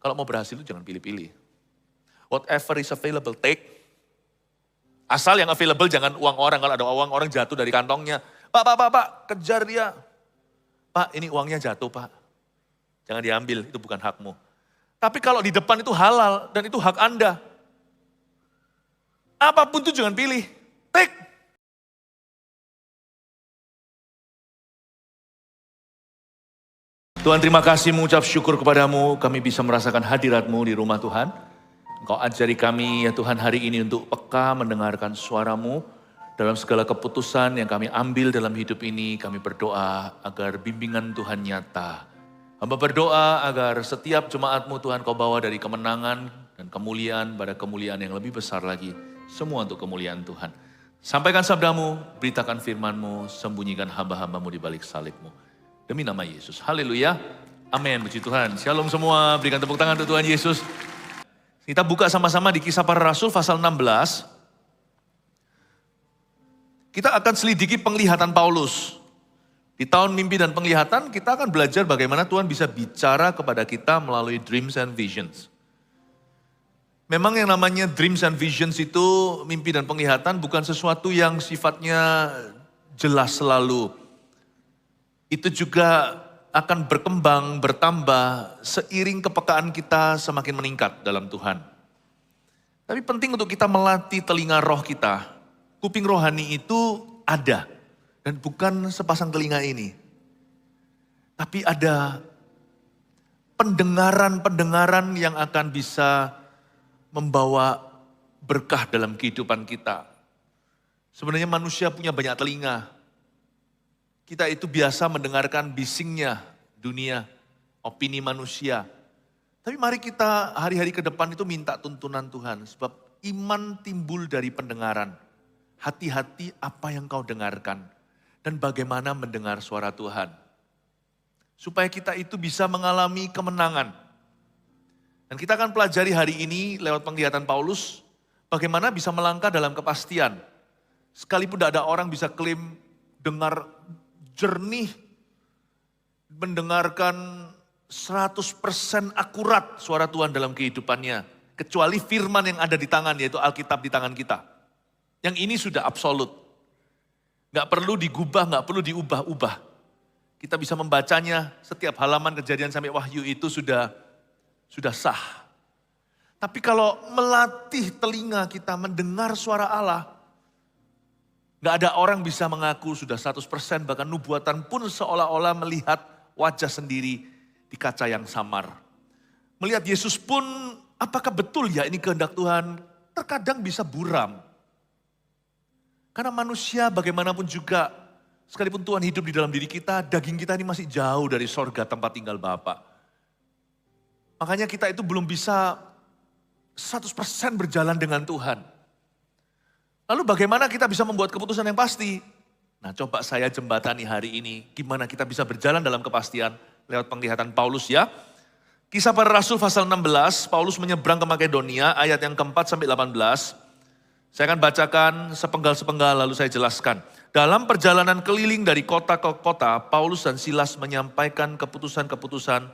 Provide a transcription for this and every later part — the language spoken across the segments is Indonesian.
Kalau mau berhasil itu jangan pilih-pilih. Whatever is available, take. Asal yang available jangan uang orang. Kalau ada uang orang jatuh dari kantongnya. Pak, kejar dia. Pak, ini uangnya jatuh, Pak. Jangan diambil, itu bukan hakmu. Tapi kalau di depan itu halal dan itu hak Anda. Apapun itu jangan pilih. Take. Tuhan, terima kasih, mengucap syukur kepadamu. Kami bisa merasakan hadirat-Mu di rumah Tuhan. Engkau ajari kami ya Tuhan hari ini untuk peka mendengarkan suara-Mu. Dalam segala keputusan yang kami ambil dalam hidup ini, kami berdoa agar bimbingan Tuhan nyata. Hamba berdoa agar setiap jemaat-Mu Tuhan Kau bawa dari kemenangan dan kemuliaan pada kemuliaan yang lebih besar lagi. Semua untuk kemuliaan Tuhan. Sampaikan sabda-Mu, beritakan firman-Mu, sembunyikan hamba-hamba-Mu di balik salib-Mu. Demi nama Yesus. Haleluya. Amin. Puji Tuhan. Shalom semua. Berikan tepuk tangan untuk Tuhan Yesus. Kita buka sama-sama di Kisah Para Rasul pasal 16. Kita akan selidiki penglihatan Paulus. Di tahun mimpi dan penglihatan kita akan belajar bagaimana Tuhan bisa bicara kepada kita melalui dreams and visions. Memang yang namanya dreams and visions itu, mimpi dan penglihatan bukan sesuatu yang sifatnya jelas selalu. Itu juga akan berkembang, bertambah seiring kepekaan kita semakin meningkat dalam Tuhan. Tapi penting untuk kita melatih telinga roh kita. Kuping rohani itu ada. Dan bukan sepasang telinga ini. Tapi ada pendengaran-pendengaran yang akan bisa membawa berkah dalam kehidupan kita. Sebenarnya manusia punya banyak telinga. Kita itu biasa mendengarkan bisingnya dunia, opini manusia. Tapi mari kita hari-hari ke depan itu minta tuntunan Tuhan. Sebab iman timbul dari pendengaran. Hati-hati apa yang kau dengarkan. Dan bagaimana mendengar suara Tuhan. Supaya kita itu bisa mengalami kemenangan. Dan kita akan pelajari hari ini lewat penglihatan Paulus. Bagaimana bisa melangkah dalam kepastian. Sekalipun tidak ada orang bisa klaim dengar jernih. Mendengarkan 100% akurat suara Tuhan dalam kehidupannya. Kecuali firman yang ada di tangan, yaitu Alkitab di tangan kita. Yang ini sudah absolut. Gak perlu digubah, gak perlu diubah-ubah. Kita bisa membacanya, setiap halaman Kejadian sampai Wahyu itu sudah sah. Tapi kalau melatih telinga kita mendengar suara Allah, gak ada orang bisa mengaku sudah 100%, bahkan nubuatan pun seolah-olah melihat wajah sendiri di kaca yang samar. Melihat Yesus pun, apakah betul ya ini kehendak Tuhan? Terkadang bisa buram. Karena manusia bagaimanapun juga, sekalipun Tuhan hidup di dalam diri kita, daging kita ini masih jauh dari sorga tempat tinggal Bapa. Makanya kita itu belum bisa 100% berjalan dengan Tuhan. Lalu bagaimana kita bisa membuat keputusan yang pasti? Nah, coba saya jembatani hari ini, gimana kita bisa berjalan dalam kepastian lewat penglihatan Paulus ya. Kisah Para Rasul pasal 16, Paulus menyeberang ke Makedonia, ayat yang keempat sampai 18. Saya akan bacakan sepenggal-sepenggal lalu saya jelaskan. Dalam perjalanan keliling dari kota ke kota, Paulus dan Silas menyampaikan keputusan-keputusan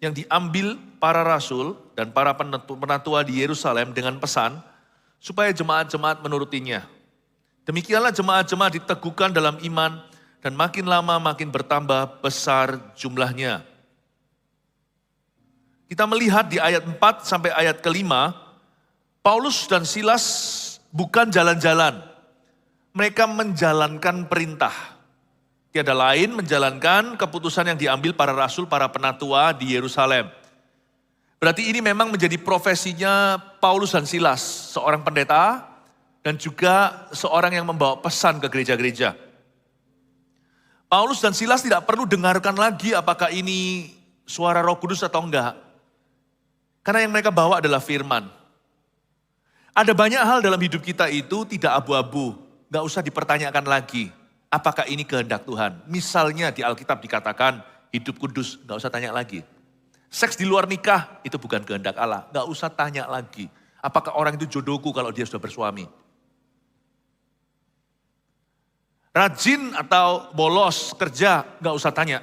yang diambil para rasul dan para penatua di Yerusalem dengan pesan supaya jemaat-jemaat menurutinya. Demikianlah jemaat-jemaat diteguhkan dalam iman dan makin lama makin bertambah besar jumlahnya. Kita melihat di ayat 4 sampai ayat ke-5, Paulus dan Silas bukan jalan-jalan, mereka menjalankan perintah. Tiada lain menjalankan keputusan yang diambil para rasul, para penatua di Yerusalem. Berarti ini memang menjadi profesinya Paulus dan Silas, seorang pendeta dan juga seorang yang membawa pesan ke gereja-gereja. Paulus dan Silas tidak perlu dengarkan lagi apakah ini suara Roh Kudus atau enggak. Karena yang mereka bawa adalah firman. Ada banyak hal dalam hidup kita itu tidak abu-abu. Gak usah dipertanyakan lagi. Apakah ini kehendak Tuhan? Misalnya di Alkitab dikatakan hidup kudus. Gak usah tanya lagi. Seks di luar nikah itu bukan kehendak Allah. Gak usah tanya lagi. Apakah orang itu jodohku kalau dia sudah bersuami? Rajin atau bolos kerja, gak usah tanya.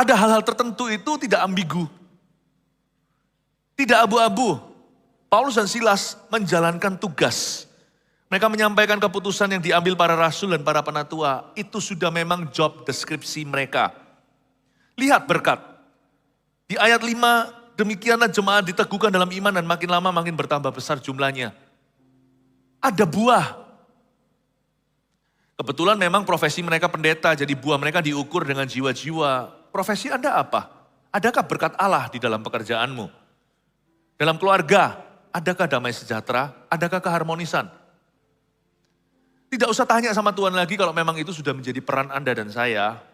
Ada hal-hal tertentu itu tidak ambigu. Tidak abu-abu. Paulus dan Silas menjalankan tugas. Mereka menyampaikan keputusan yang diambil para rasul dan para penatua. Itu sudah memang job deskripsi mereka. Lihat berkat. Di ayat 5, demikianlah jemaat diteguhkan dalam iman dan makin lama makin bertambah besar jumlahnya. Ada buah. Kebetulan memang profesi mereka pendeta, jadi buah mereka diukur dengan jiwa-jiwa. Profesi Anda apa? Adakah berkat Allah di dalam pekerjaanmu? Dalam keluarga, adakah damai sejahtera? Adakah keharmonisan? Tidak usah tanya sama Tuhan lagi kalau memang itu sudah menjadi peran Anda dan saya.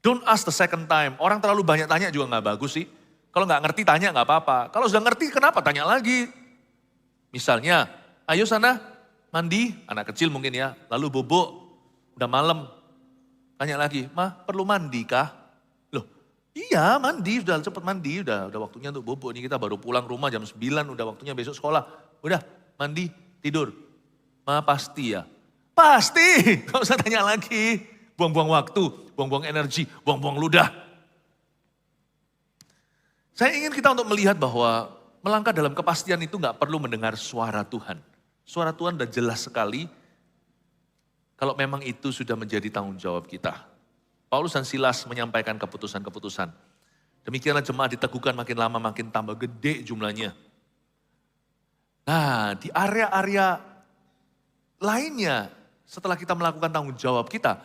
Don't ask the second time. Orang terlalu banyak tanya juga nggak bagus sih. Kalau nggak ngerti tanya nggak apa-apa. Kalau sudah ngerti kenapa tanya lagi? Misalnya, ayo sana mandi, anak kecil mungkin ya. Lalu bobo, udah malam. Tanya lagi, Ma perlu mandi kah? Loh, iya mandi, sudah cepet mandi. Udah waktunya untuk bobo. Ini kita baru pulang rumah jam 9, udah waktunya besok sekolah. Udah mandi, tidur. Ma pasti ya? Pasti, gak usah tanya lagi. Buang-buang waktu, buang-buang energi, buang-buang ludah. Saya ingin kita untuk melihat bahwa melangkah dalam kepastian itu gak perlu mendengar suara Tuhan. Suara Tuhan udah jelas sekali kalau memang itu sudah menjadi tanggung jawab kita. Paulus dan Silas menyampaikan keputusan-keputusan. Demikianlah jemaat diteguhkan makin lama makin tambah gede jumlahnya. Nah di area-area lainnya, setelah kita melakukan tanggung jawab kita,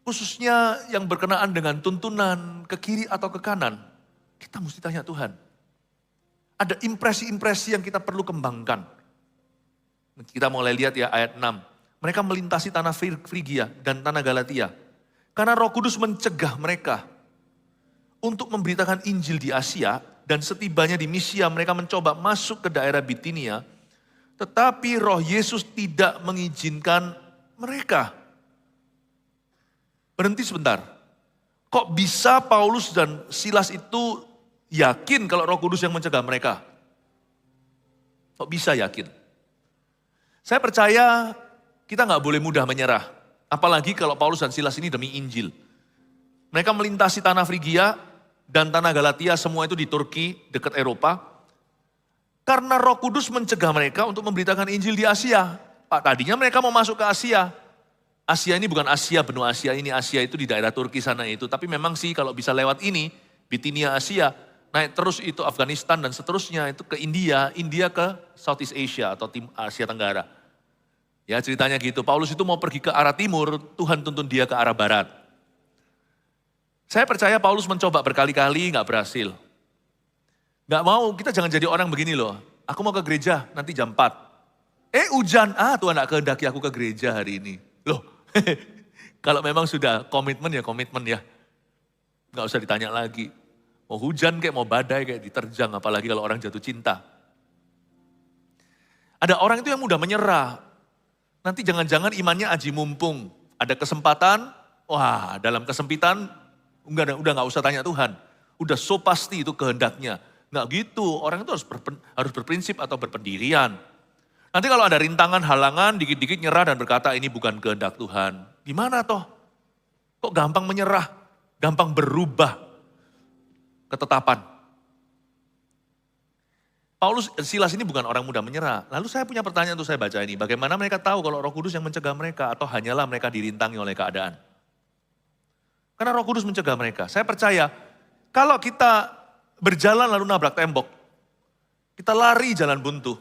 khususnya yang berkenaan dengan tuntunan ke kiri atau ke kanan, kita mesti tanya Tuhan. Ada impresi-impresi yang kita perlu kembangkan. Kita mulai lihat ya ayat 6. Mereka melintasi tanah Frigia dan tanah Galatia. Karena Roh Kudus mencegah mereka untuk memberitakan Injil di Asia, dan setibanya di Misia mereka mencoba masuk ke daerah Bitinia, tetapi Roh Yesus tidak mengizinkan mereka. Berhenti sebentar. Kok bisa Paulus dan Silas itu yakin kalau Roh Kudus yang mencegah mereka? Kok bisa yakin? Saya percaya kita nggak boleh mudah menyerah. Apalagi kalau Paulus dan Silas ini demi Injil. Mereka melintasi tanah Frigia dan tanah Galatia, semua itu di Turki, dekat Eropa. Karena Roh Kudus mencegah mereka untuk memberitakan Injil di Asia. Pak, tadinya mereka mau masuk ke Asia. Asia ini bukan Asia, benua Asia ini. Asia itu di daerah Turki sana itu. Tapi memang sih kalau bisa lewat ini, Bitinia Asia, naik terus itu Afghanistan dan seterusnya itu ke India. India ke Southeast Asia atau Asia Tenggara. Ya ceritanya gitu, Paulus itu mau pergi ke arah timur, Tuhan tuntun dia ke arah barat. Saya percaya Paulus mencoba berkali-kali, gak berhasil. Gak mau, kita jangan jadi orang begini loh. Aku mau ke gereja nanti jam 4. Hujan, Tuhan gak kehendaki aku ke gereja hari ini. Loh, kalau memang sudah komitmen ya komitmen ya. Gak usah ditanya lagi. Mau hujan kayak mau badai kayak diterjang, apalagi kalau orang jatuh cinta. Ada orang itu yang mudah menyerah. Nanti jangan-jangan imannya aji mumpung. Ada kesempatan, wah dalam kesempitan udah gak usah tanya Tuhan. Udah so pasti itu kehendaknya. Nggak gitu, orang itu harus berprinsip atau berpendirian. Nanti kalau ada rintangan, halangan, dikit-dikit nyerah dan berkata ini bukan kehendak Tuhan. Gimana toh? Kok gampang menyerah, gampang berubah ketetapan. Paulus Silas ini bukan orang mudah menyerah. Lalu saya punya pertanyaan untuk saya baca ini. Bagaimana mereka tahu kalau Roh Kudus yang mencegah mereka atau hanyalah mereka dirintangi oleh keadaan? Karena Roh Kudus mencegah mereka. Saya percaya kalau kita berjalan lalu nabrak tembok, kita lari jalan buntu,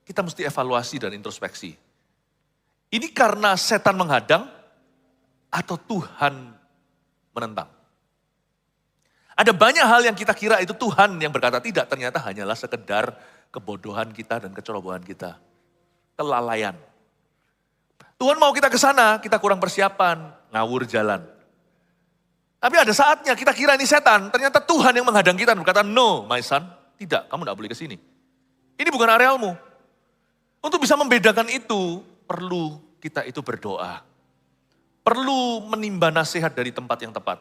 kita mesti evaluasi dan introspeksi. Ini karena setan menghadang atau Tuhan menentang? Ada banyak hal yang kita kira itu Tuhan yang berkata tidak, ternyata hanyalah sekedar kebodohan kita dan kecerobohan kita. Kelalaian. Tuhan mau kita ke sana, kita kurang persiapan, ngawur jalan. Tapi ada saatnya kita kira ini setan, ternyata Tuhan yang menghadang kita dan berkata, no my son, tidak, kamu tidak boleh ke sini. Ini bukan arealmu. Untuk bisa membedakan itu, perlu kita itu berdoa. Perlu menimba nasihat dari tempat yang tepat.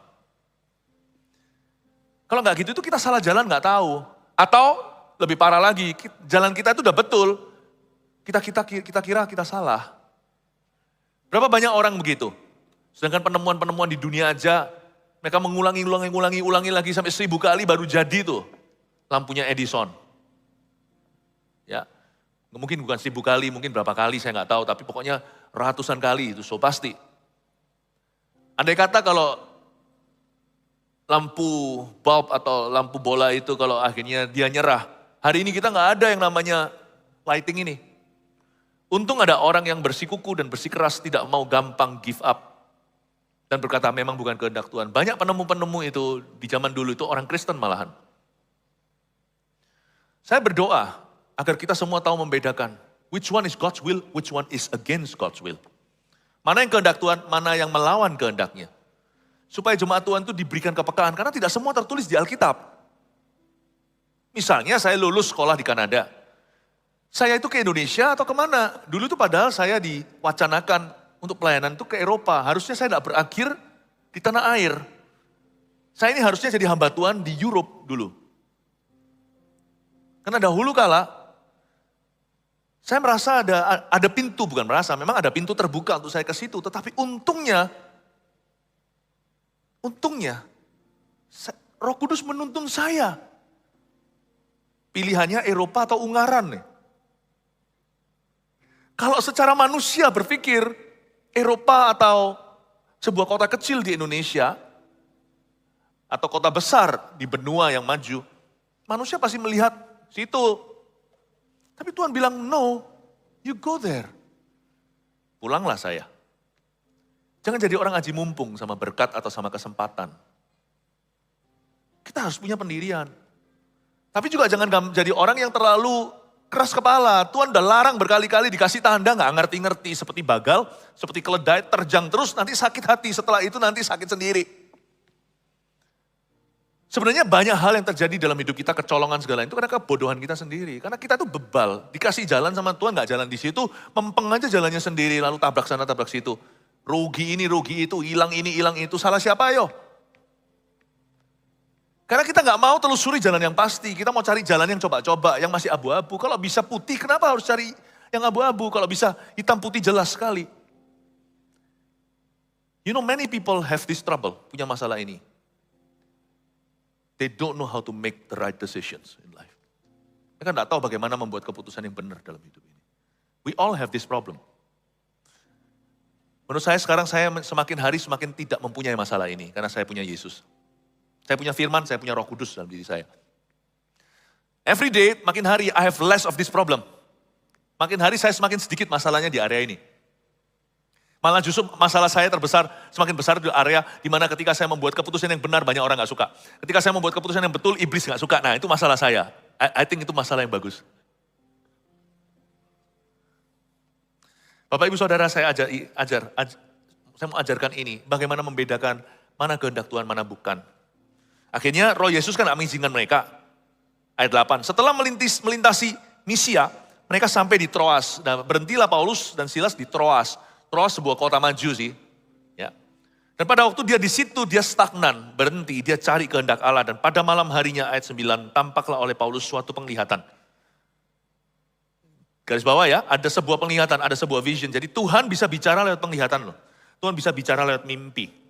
Kalau nggak gitu itu kita salah jalan nggak tahu. Atau lebih parah lagi, jalan kita itu udah betul, kita kira kita salah. Berapa banyak orang begitu? Sedangkan penemuan-penemuan di dunia aja, mereka mengulangi lagi sampai 1000 kali baru jadi tuh lampunya Edison. Ya, mungkin bukan 1000 kali, mungkin berapa kali saya nggak tahu, tapi pokoknya ratusan kali itu so pasti. Andai kata kalau lampu bulb atau lampu bola itu kalau akhirnya dia nyerah, hari ini kita nggak ada yang namanya lighting ini. Untung ada orang yang bersikuku dan bersikeras tidak mau gampang give up. Dan berkata memang bukan kehendak Tuhan. Banyak penemu-penemu itu di zaman dulu itu orang Kristen malahan. Saya berdoa agar kita semua tahu membedakan which one is God's will, which one is against God's will. Mana yang kehendak Tuhan, mana yang melawan kehendaknya. Supaya jemaat Tuhan itu diberikan kepekaan, karena tidak semua tertulis di Alkitab. Misalnya saya lulus sekolah di Kanada. Saya itu ke Indonesia atau kemana? Dulu itu padahal saya diwacanakan untuk pelayanan itu ke Eropa. Harusnya saya tidak berakhir di tanah air. Saya ini harusnya jadi hamba Tuhan di Europe dulu. Karena dahulu kala, saya merasa ada pintu, bukan merasa, memang ada pintu terbuka untuk saya ke situ. Tetapi untungnya, Roh Kudus menuntun saya. Pilihannya Eropa atau Ungaran nih. Kalau secara manusia berpikir, Eropa atau sebuah kota kecil di Indonesia, atau kota besar di benua yang maju, manusia pasti melihat situ. Tapi Tuhan bilang, no, you go there. Pulanglah saya. Jangan jadi orang aji mumpung sama berkat atau sama kesempatan. Kita harus punya pendirian. Tapi juga jangan jadi orang yang terlalu keras kepala. Tuhan udah larang berkali-kali dikasih tanda, gak ngerti-ngerti. Seperti bagal, seperti keledai, terjang terus, nanti sakit hati. Setelah itu nanti sakit sendiri. Sebenarnya banyak hal yang terjadi dalam hidup kita, kecolongan segala itu karena kebodohan kita sendiri. Karena kita tuh bebal, dikasih jalan sama Tuhan gak jalan di situ, mempeng aja jalannya sendiri, lalu tabrak sana, tabrak situ. Rugi ini, rugi itu, hilang ini, hilang itu, salah siapa ayo? Karena kita gak mau telusuri jalan yang pasti, kita mau cari jalan yang coba-coba, yang masih abu-abu. Kalau bisa putih, kenapa harus cari yang abu-abu? Kalau bisa hitam putih jelas sekali. You know, many people have this trouble, punya masalah ini. They don't know how to make the right decisions in life. Mereka gak tahu bagaimana membuat keputusan yang benar dalam hidup ini. We all have this problem. Menurut saya sekarang saya semakin hari semakin tidak mempunyai masalah ini, karena saya punya Yesus. Saya punya firman, saya punya Roh Kudus dalam diri saya. Every day, makin hari, I have less of this problem. Makin hari saya semakin sedikit masalahnya di area ini. Malah justru masalah saya terbesar, semakin besar di area di mana ketika saya membuat keputusan yang benar, banyak orang gak suka. Ketika saya membuat keputusan yang betul, iblis gak suka. Nah itu masalah saya. I think itu masalah yang bagus. Bapak Ibu Saudara saya saya mau ajarkan ini, bagaimana membedakan mana kehendak Tuhan, mana bukan. Akhirnya Roh Yesus kan gak mengizinkan mereka. Ayat 8, setelah melintasi Misia, mereka sampai di Troas. Nah, berhentilah Paulus dan Silas di Troas. Troas sebuah kota maju sih. Ya. Dan pada waktu dia di situ, dia stagnan, berhenti, dia cari kehendak Allah. Dan pada malam harinya ayat 9, tampaklah oleh Paulus suatu penglihatan. Garis bawah ya, ada sebuah penglihatan, ada sebuah vision. Jadi Tuhan bisa bicara lewat penglihatan loh. Tuhan bisa bicara lewat mimpi.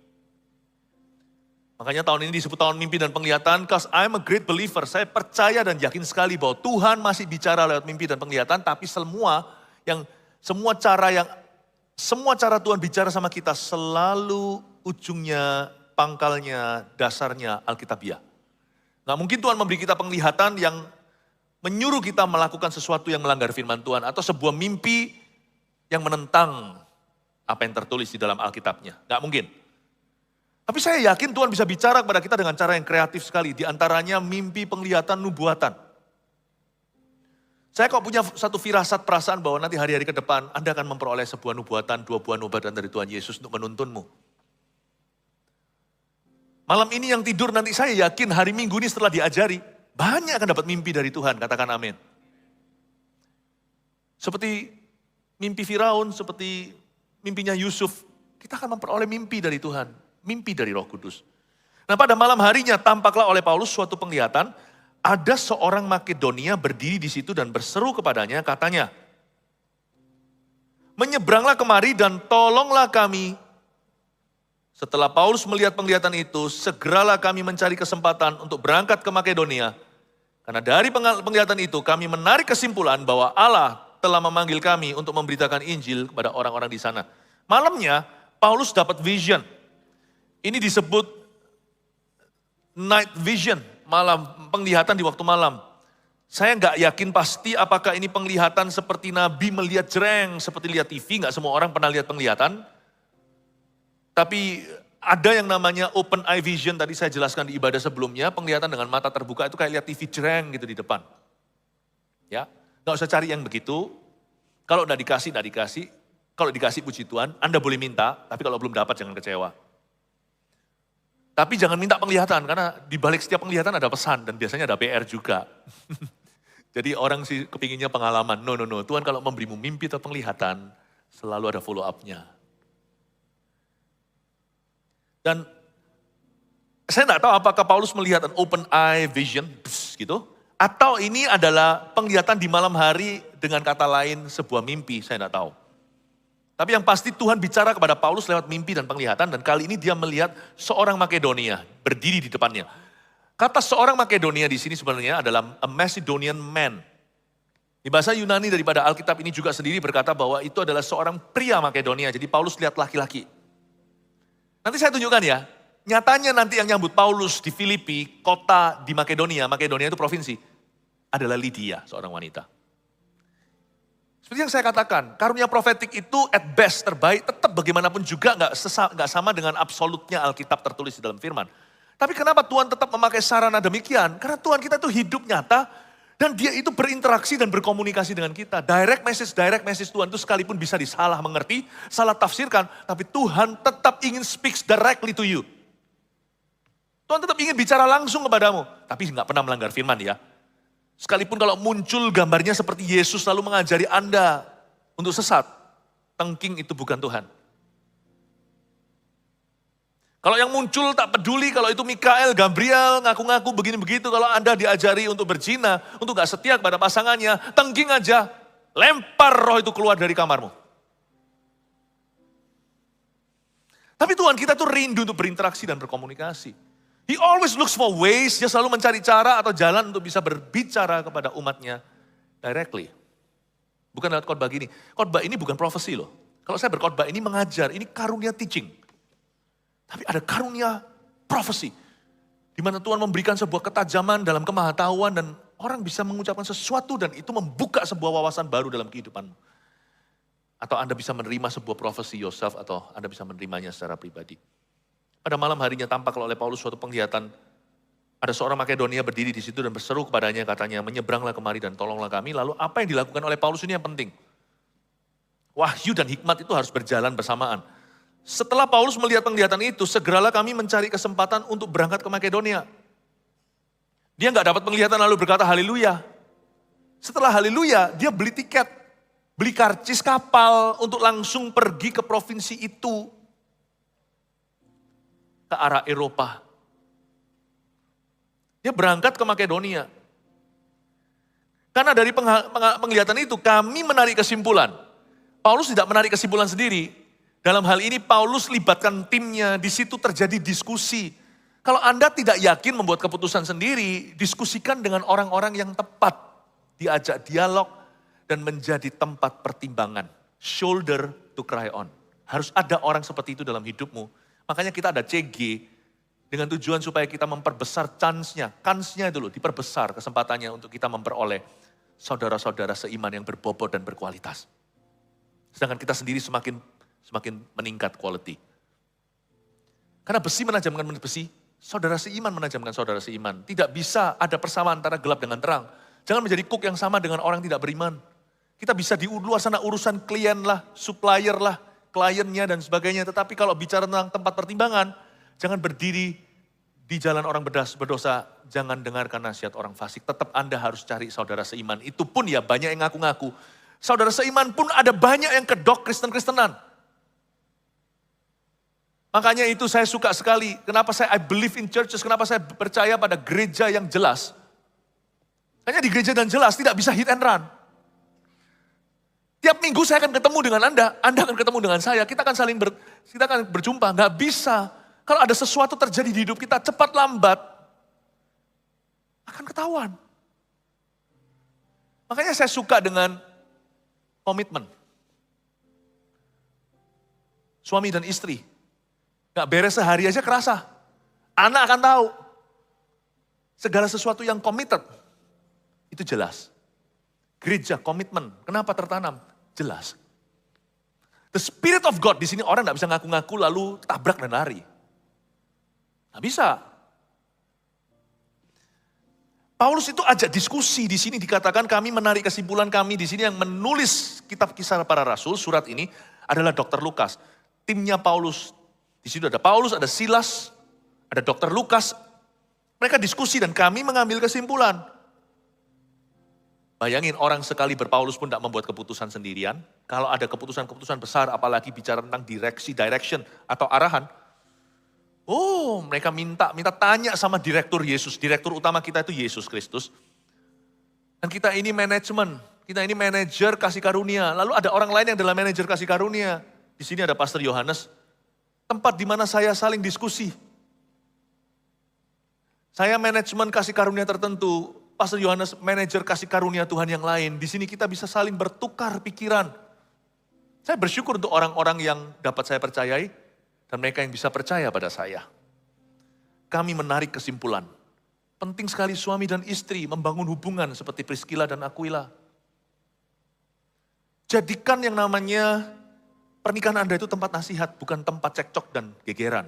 Makanya tahun ini disebut tahun mimpi dan penglihatan, because I'm a great believer. Saya percaya dan yakin sekali bahwa Tuhan masih bicara lewat mimpi dan penglihatan, tapi semua cara Tuhan bicara sama kita selalu ujungnya, pangkalnya, dasarnya Alkitabiah. Nggak mungkin Tuhan memberi kita penglihatan yang menyuruh kita melakukan sesuatu yang melanggar firman Tuhan, atau sebuah mimpi yang menentang apa yang tertulis di dalam Alkitabnya. Nggak mungkin. Tapi saya yakin Tuhan bisa bicara kepada kita dengan cara yang kreatif sekali. Di antaranya mimpi, penglihatan, nubuatan. Saya kok punya satu firasat perasaan bahwa nanti hari-hari ke depan Anda akan memperoleh sebuah nubuatan, 2 buah nubuatan dari Tuhan Yesus untuk menuntunmu. Malam ini yang tidur nanti saya yakin hari Minggu ini setelah diajari, banyak akan dapat mimpi dari Tuhan, katakan amin. Seperti mimpi Firaun, seperti mimpinya Yusuf, kita akan memperoleh mimpi dari Tuhan. Mimpi dari Roh Kudus. Nah pada malam harinya tampaklah oleh Paulus suatu penglihatan, ada seorang Makedonia berdiri di situ dan berseru kepadanya, katanya, menyeberanglah kemari dan tolonglah kami Setelah Paulus melihat penglihatan itu, segeralah kami mencari kesempatan untuk berangkat ke Makedonia. Karena dari penglihatan itu kami menarik kesimpulan bahwa Allah telah memanggil kami untuk memberitakan Injil kepada orang-orang di sana. Malamnya, Paulus dapat vision. Ini disebut night vision, malam, penglihatan di waktu malam. Saya nggak yakin pasti apakah ini penglihatan seperti Nabi melihat jreng, seperti lihat TV, nggak semua orang pernah lihat penglihatan. Tapi ada yang namanya open eye vision, tadi saya jelaskan di ibadah sebelumnya, penglihatan dengan mata terbuka itu kayak lihat TV jreng gitu di depan. Ya, nggak usah cari yang begitu. Kalau udah dikasih, nggak dikasih. Kalau dikasih puji Tuhan, Anda boleh minta, tapi kalau belum dapat jangan kecewa. Tapi jangan minta penglihatan, karena di balik setiap penglihatan ada pesan, dan biasanya ada PR juga. Jadi orang sih kepinginnya pengalaman. No. Tuhan kalau memberimu mimpi atau penglihatan, selalu ada follow up-nya. Dan saya tidak tahu apakah Paulus melihat an open eye vision, gitu. Atau ini adalah penglihatan di malam hari dengan kata lain sebuah mimpi, saya tidak tahu. Tapi yang pasti Tuhan bicara kepada Paulus lewat mimpi dan penglihatan, dan kali ini dia melihat seorang Makedonia berdiri di depannya. Kata seorang Makedonia di sini sebenarnya adalah a Macedonian man. Di bahasa Yunani daripada Alkitab ini juga sendiri berkata bahwa itu adalah seorang pria Makedonia. Jadi Paulus lihat laki-laki. Nanti saya tunjukkan ya, nyatanya nanti yang nyambut Paulus di Filipi, kota di Makedonia itu provinsi, adalah Lydia, seorang wanita. Seperti yang saya katakan, karunia profetik itu at best terbaik, tetap bagaimanapun juga nggak sama dengan absolutnya Alkitab tertulis di dalam firman. Tapi kenapa Tuhan tetap memakai sarana demikian? Karena Tuhan kita itu hidup nyata, dan dia itu berinteraksi dan berkomunikasi dengan kita. Direct message Tuhan itu sekalipun bisa disalah mengerti, salah tafsirkan, tapi Tuhan tetap ingin speaks directly to you. Tuhan tetap ingin bicara langsung kepadamu, tapi nggak pernah melanggar firman ya. Sekalipun kalau muncul gambarnya seperti Yesus lalu mengajari Anda untuk sesat, tengking itu bukan Tuhan. Kalau yang muncul tak peduli, kalau itu Mikael, Gabriel, ngaku-ngaku begini begitu, kalau Anda diajari untuk berzina, untuk gak setia kepada pasangannya, tengking aja, lempar roh itu keluar dari kamarmu. Tapi Tuhan kita tuh rindu untuk berinteraksi dan berkomunikasi. He always looks for ways, dia selalu mencari cara atau jalan untuk bisa berbicara kepada umatnya directly. Bukan lewat khotbah gini. Khotbah ini bukan profesi loh. Kalau saya berkhotbah ini mengajar, ini karunia teaching. Tapi ada karunia profesi. Di mana Tuhan memberikan sebuah ketajaman dalam kemahatauan dan orang bisa mengucapkan sesuatu dan itu membuka sebuah wawasan baru dalam kehidupanmu. Atau Anda bisa menerima sebuah profesi yourself atau Anda bisa menerimanya secara pribadi. Pada malam harinya tampak oleh Paulus suatu penglihatan. Ada seorang Makedonia berdiri di situ dan berseru kepadanya katanya, menyeberanglah kemari dan tolonglah kami. Lalu apa yang dilakukan oleh Paulus ini yang penting. Wahyu dan hikmat itu harus berjalan bersamaan. Setelah Paulus melihat penglihatan itu, segeralah kami mencari kesempatan untuk berangkat ke Makedonia. Dia nggak dapat penglihatan lalu berkata haleluya. Setelah haleluya, dia beli tiket, beli karcis kapal untuk langsung pergi ke provinsi itu. Ke arah Eropa. Dia berangkat ke Makedonia. Karena dari penglihatan itu kami menarik kesimpulan. Paulus tidak menarik kesimpulan sendiri. Dalam hal ini Paulus libatkan timnya, di situ terjadi diskusi. Kalau Anda tidak yakin membuat keputusan sendiri, diskusikan dengan orang-orang yang tepat. Diajak dialog dan menjadi tempat pertimbangan. Shoulder to cry on. Harus ada orang seperti itu dalam hidupmu. Makanya kita ada CG dengan tujuan supaya kita memperbesar chance-nya. Kansnya itu loh, diperbesar kesempatannya untuk kita memperoleh saudara-saudara seiman yang berbobot dan berkualitas. Sedangkan kita sendiri semakin meningkat quality. Karena besi menajamkan besi, saudara seiman menajamkan saudara seiman. Tidak bisa ada persamaan antara gelap dengan terang. Jangan menjadi cook yang sama dengan orang tidak beriman. Kita bisa di luar sana urusan klien lah, supplier lah, kliennya dan sebagainya. Tetapi kalau bicara tentang tempat pertimbangan, jangan berdiri di jalan orang berdosa, jangan dengarkan nasihat orang fasik. Tetap Anda harus cari saudara seiman. Itu pun ya banyak yang ngaku-ngaku. Saudara seiman pun ada banyak yang kedok Kristen-Kristenan. Makanya itu saya suka sekali. Kenapa I believe in churches, kenapa saya percaya pada gereja yang jelas. Hanya di gereja dan jelas tidak bisa hit and run. Tiap minggu saya akan ketemu dengan Anda akan ketemu dengan saya, kita akan kita akan berjumpa. Nggak bisa. Kalau ada sesuatu terjadi di hidup kita, cepat lambat, akan ketahuan. Makanya saya suka dengan komitmen. Suami dan istri. Nggak beres sehari aja kerasa. Anak akan tahu. Segala sesuatu yang committed, itu jelas. Gereja, komitmen. Kenapa tertanam? Jelas. The Spirit of God, di sini orang nggak bisa ngaku-ngaku lalu tabrak dan lari. Nggak bisa. Paulus itu ajak diskusi, di sini dikatakan kami menarik kesimpulan kami, di sini yang menulis kitab Kisah Para Rasul, surat ini adalah Dr. Lukas. Timnya Paulus, di situ ada Paulus, ada Silas, ada Dr. Lukas. Mereka diskusi dan kami mengambil kesimpulan. Bayangin orang sekali berPaulus pun tidak membuat keputusan sendirian. Kalau ada keputusan-keputusan besar, apalagi bicara tentang direction atau arahan. Oh, mereka minta tanya sama direktur Yesus. Direktur utama kita itu Yesus Kristus. Dan kita ini manajemen, kita ini manajer kasih karunia. Lalu ada orang lain yang adalah manajer kasih karunia. Di sini ada Pastor Yohanes. Tempat di mana saya saling diskusi. Saya manajemen kasih karunia tertentu. Pastor Yohanes manajer kasih karunia Tuhan yang lain. Di sini kita bisa saling bertukar pikiran. Saya bersyukur untuk orang-orang yang dapat saya percayai dan mereka yang bisa percaya pada saya. Kami menarik kesimpulan. Penting sekali suami dan istri membangun hubungan seperti Priscilla dan Aquila. Jadikan yang namanya pernikahan Anda itu tempat nasihat, bukan tempat cekcok dan gegeran.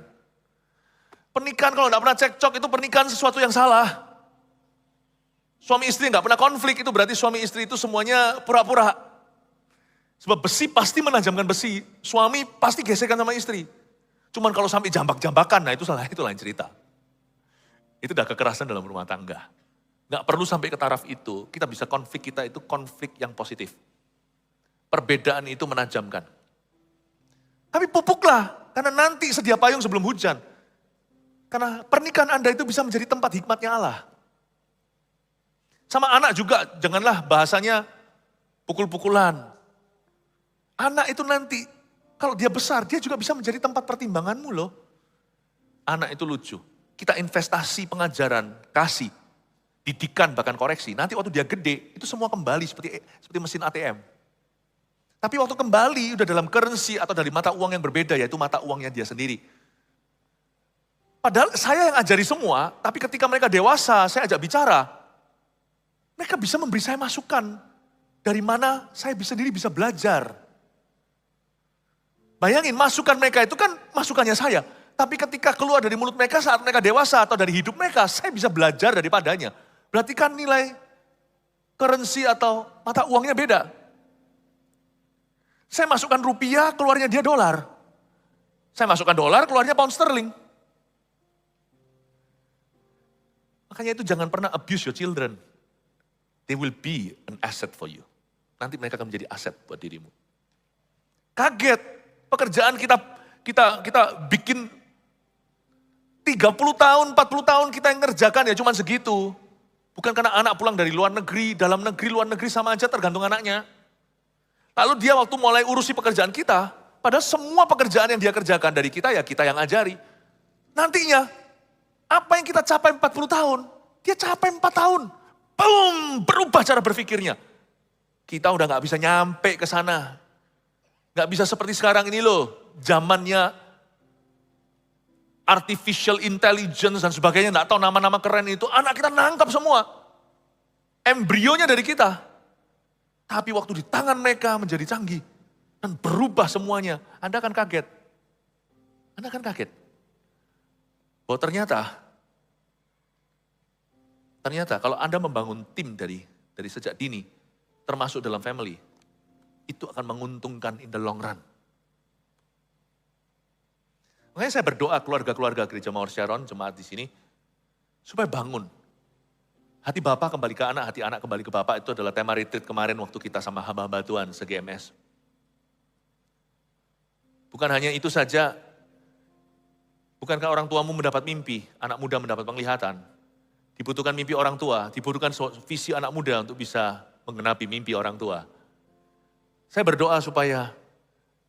Pernikahan kalau tidak pernah cekcok itu pernikahan sesuatu yang salah. Suami istri nggak pernah konflik, itu berarti suami istri itu semuanya pura-pura. Sebab besi pasti menajamkan besi, suami pasti gesekan sama istri. Cuman kalau sampai jambak-jambakan, nah itu salah, itu lain cerita. Itu udah kekerasan dalam rumah tangga. Nggak perlu sampai ke taraf itu, kita bisa konflik kita itu konflik yang positif. Perbedaan itu menajamkan. Tapi pupuklah, karena nanti sedia payung sebelum hujan. Karena pernikahan Anda itu bisa menjadi tempat hikmatnya Allah. Sama anak juga, janganlah bahasanya pukul-pukulan. Anak itu nanti, kalau dia besar, dia juga bisa menjadi tempat pertimbanganmu loh. Anak itu lucu. Kita investasi pengajaran, kasih, didikan, bahkan koreksi. Nanti waktu dia gede, itu semua kembali seperti mesin ATM. Tapi waktu kembali, udah dalam currency atau dari mata uang yang berbeda, yaitu mata uangnya dia sendiri. Padahal saya yang ajari semua, tapi ketika mereka dewasa, saya ajak bicara. Mereka bisa memberi saya masukan. Dari mana saya sendiri bisa belajar. Bayangin, masukan mereka itu kan masukannya saya. Tapi ketika keluar dari mulut mereka saat mereka dewasa atau dari hidup mereka, saya bisa belajar daripadanya. Berarti kan nilai currency atau mata uangnya beda. Saya masukkan rupiah, keluarnya dia dolar. Saya masukkan dolar, keluarnya pound sterling. Makanya itu jangan pernah abuse your children. They will be an asset for you. Nanti mereka akan menjadi aset buat dirimu. Kaget, pekerjaan kita bikin 30 tahun, 40 tahun kita yang ngerjakan ya cuman segitu. Bukan karena anak pulang dari luar negeri, dalam negeri, luar negeri sama aja tergantung anaknya. Lalu dia waktu mulai urusi pekerjaan kita, padahal semua pekerjaan yang dia kerjakan dari kita ya kita yang ajari. Nantinya, apa yang kita capai 40 tahun, dia capai 4 tahun. Boom, berubah cara berpikirnya. Kita udah gak bisa nyampe ke sana. Gak bisa seperti sekarang ini loh, zamannya artificial intelligence dan sebagainya, gak tahu nama-nama keren itu, anak kita nangkap semua. Embrionya dari kita. Tapi waktu di tangan mereka menjadi canggih dan berubah semuanya, Anda akan kaget. Anda akan kaget. Bahwa ternyata kalau Anda membangun tim dari sejak dini, termasuk dalam family, itu akan menguntungkan in the long run. Makanya saya berdoa keluarga-keluarga Gereja Mawar Sharon, jemaat di sini, supaya bangun. Hati Bapak kembali ke anak, hati anak kembali ke Bapak, itu adalah tema retreat kemarin waktu kita sama hamba-hamba Tuhan se-GMS. Bukan hanya itu saja, bukankah orang tuamu mendapat mimpi, anak muda mendapat penglihatan. Dibutuhkan mimpi orang tua, dibutuhkan visi anak muda untuk bisa menggenapi mimpi orang tua. Saya berdoa supaya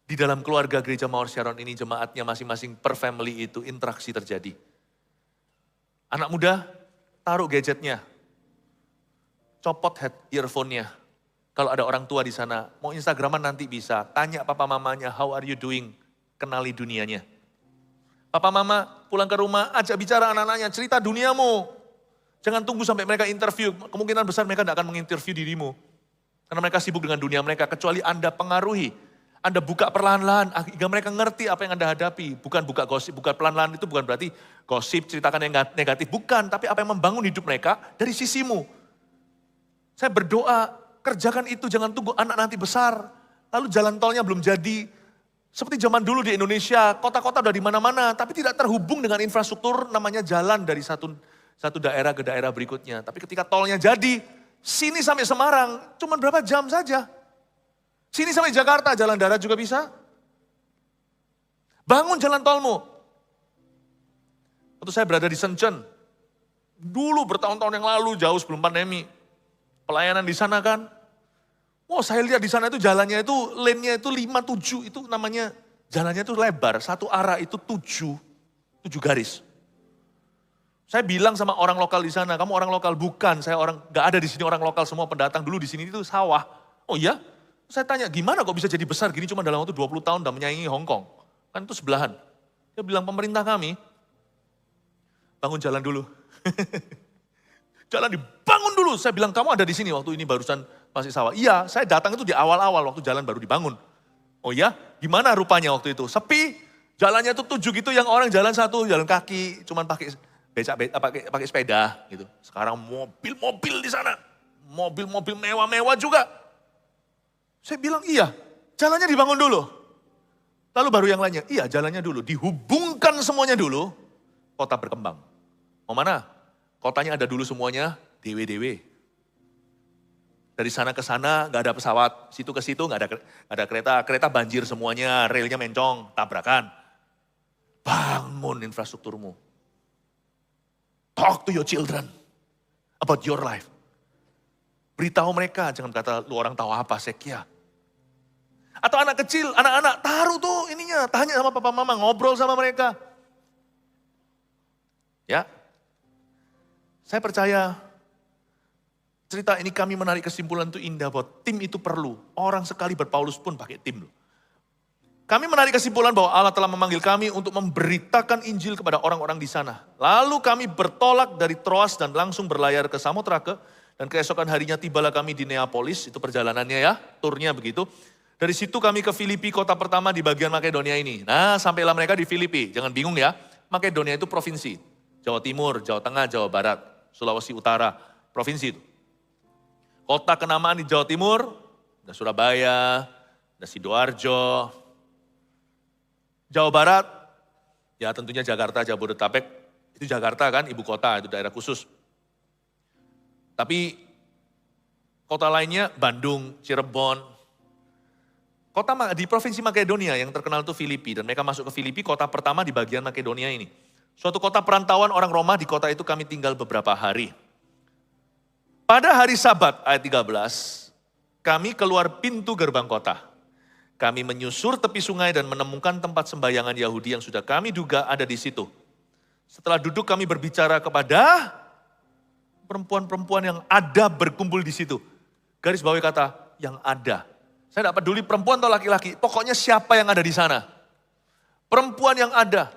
di dalam keluarga gereja Mawar Sharon ini jemaatnya masing-masing per family itu interaksi terjadi. Anak muda taruh gadgetnya, copot earphone-nya. Kalau ada orang tua di sana, mau Instagraman nanti bisa, tanya papa mamanya, how are you doing? Kenali dunianya. Papa mama pulang ke rumah, ajak bicara anak-anaknya, cerita duniamu. Jangan tunggu sampai mereka interview, kemungkinan besar mereka tidak akan menginterview dirimu. Karena mereka sibuk dengan dunia mereka, kecuali Anda pengaruhi. Anda buka perlahan-lahan, hingga mereka ngerti apa yang Anda hadapi. Bukan buka gosip, bukan perlahan-lahan itu bukan berarti gosip, ceritakan yang negatif. Bukan, tapi apa yang membangun hidup mereka dari sisimu. Saya berdoa, kerjakan itu, jangan tunggu anak nanti besar. Lalu jalan tolnya belum jadi. Seperti zaman dulu di Indonesia, kota-kota udah di mana-mana, tapi tidak terhubung dengan infrastruktur namanya jalan dari satu daerah ke daerah berikutnya. Tapi ketika tolnya jadi, sini sampai Semarang, cuma berapa jam saja. Sini sampai Jakarta, jalan darat juga bisa. Bangun jalan tolmu. Waktu saya berada di Shenzhen, dulu bertahun-tahun yang lalu, jauh sebelum pandemi, pelayanan di sana kan, saya lihat di sana itu jalannya itu, lane-nya itu 5-7, itu namanya, jalannya itu lebar, satu arah itu 7 garis. Saya bilang sama orang lokal di sana, kamu orang lokal? Bukan, saya gak ada di sini orang lokal, semua pendatang dulu di sini itu sawah. Oh iya? Saya tanya, gimana kok bisa jadi besar gini cuma dalam waktu 20 tahun dan menyaingi Hong Kong? Kan itu sebelahan. Dia bilang, pemerintah kami, bangun jalan dulu. Jalan dibangun dulu. Saya bilang, kamu ada di sini waktu ini barusan masih sawah. Iya, saya datang itu di awal-awal waktu jalan baru dibangun. Oh iya? Gimana rupanya waktu itu? Sepi, jalannya itu 7 gitu, yang orang jalan satu, jalan kaki, cuman pakai pakai sepeda gitu. Sekarang mobil-mobil di sana. Mobil-mobil mewah-mewah juga. Saya bilang iya, jalannya dibangun dulu. Lalu baru yang lainnya, iya jalannya dulu. Dihubungkan semuanya dulu, kota berkembang. Mau mana? Kotanya ada dulu semuanya, dewe-dewe. Dari sana ke sana gak ada pesawat, situ ke situ gak ada kereta. Kereta banjir semuanya, relnya mencong, tabrakan. Bangun infrastrukturmu. Talk to your children about your life. Beritahu mereka, jangan kata lu orang tahu apa, sekia. Atau anak kecil, anak-anak taruh tuh ininya, tanya sama papa mama, ngobrol sama mereka. Ya, saya percaya cerita ini kami menarik kesimpulan itu indah bahwa tim itu perlu. Orang sekali berpaulus pun pakai tim loh. Kami menarik kesimpulan bahwa Allah telah memanggil kami untuk memberitakan Injil kepada orang-orang di sana. Lalu kami bertolak dari Troas dan langsung berlayar ke Samotrake. Dan keesokan harinya tibalah kami di Neapolis, itu perjalanannya ya, turnya begitu. Dari situ kami ke Filipi, kota pertama di bagian Makedonia ini. Nah, sampailah mereka di Filipi, jangan bingung ya. Makedonia itu provinsi, Jawa Timur, Jawa Tengah, Jawa Barat, Sulawesi Utara, provinsi itu. Kota kenamaan di Jawa Timur, ada Surabaya, ada Sidoarjo. Jawa Barat, ya tentunya Jakarta, Jabodetabek, itu Jakarta kan, ibu kota, itu daerah khusus. Tapi kota lainnya Bandung, Cirebon. Kota di provinsi Makedonia yang terkenal itu Filipi. Dan mereka masuk ke Filipi, kota pertama di bagian Makedonia ini. Suatu kota perantauan orang Roma, di kota itu kami tinggal beberapa hari. Pada hari Sabat, ayat 13, kami keluar pintu gerbang kota. Kami menyusur tepi sungai dan menemukan tempat sembayangan Yahudi yang sudah kami duga ada di situ. Setelah duduk kami berbicara kepada perempuan-perempuan yang ada berkumpul di situ. Garis bawahi kata, yang ada. Saya tidak peduli perempuan atau laki-laki, pokoknya siapa yang ada di sana. Perempuan yang ada.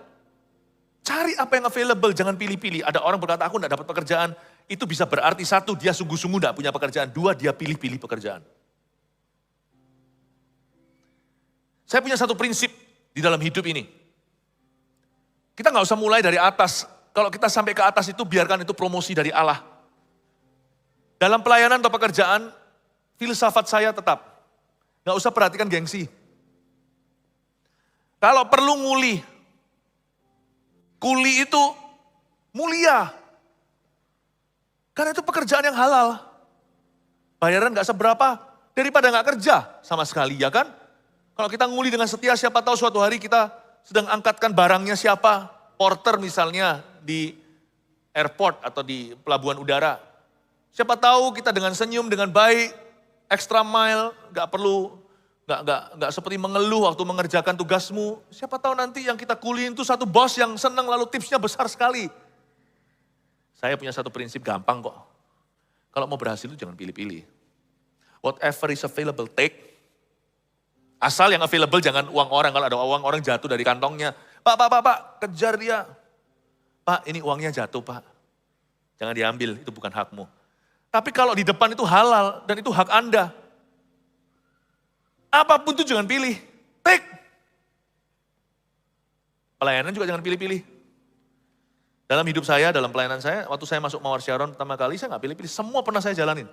Cari apa yang available, jangan pilih-pilih. Ada orang berkata, aku tidak dapat pekerjaan. Itu bisa berarti satu, dia sungguh-sungguh tidak punya pekerjaan. Dua, dia pilih-pilih pekerjaan. Saya punya satu prinsip di dalam hidup ini. Kita nggak usah mulai dari atas. Kalau kita sampai ke atas itu biarkan itu promosi dari Allah. Dalam pelayanan atau pekerjaan, filsafat saya tetap. Nggak usah perhatikan gengsi. Kalau perlu nguli. Kuli itu mulia. Karena itu pekerjaan yang halal. Bayaran nggak seberapa daripada nggak kerja sama sekali, ya kan? Kalau kita nguli dengan setia, siapa tahu suatu hari kita sedang angkatkan barangnya siapa. Porter misalnya di airport atau di pelabuhan udara. Siapa tahu kita dengan senyum, dengan baik, extra mile, gak perlu Nggak seperti mengeluh waktu mengerjakan tugasmu. Siapa tahu nanti yang kita kuliin itu satu bos yang senang lalu tipsnya besar sekali. Saya punya satu prinsip gampang kok. Kalau mau berhasil itu jangan pilih-pilih. Whatever is available, take. Asal yang available jangan uang orang. Kalau ada uang orang jatuh dari kantongnya. Pak, kejar dia. Pak, ini uangnya jatuh, Pak. Jangan diambil, itu bukan hakmu. Tapi kalau di depan itu halal dan itu hak Anda. Apapun itu jangan pilih. Take. Pelayanan juga jangan pilih-pilih. Dalam hidup saya, dalam pelayanan saya, waktu saya masuk Mawar Sharon pertama kali, saya nggak pilih-pilih. Semua pernah saya jalanin.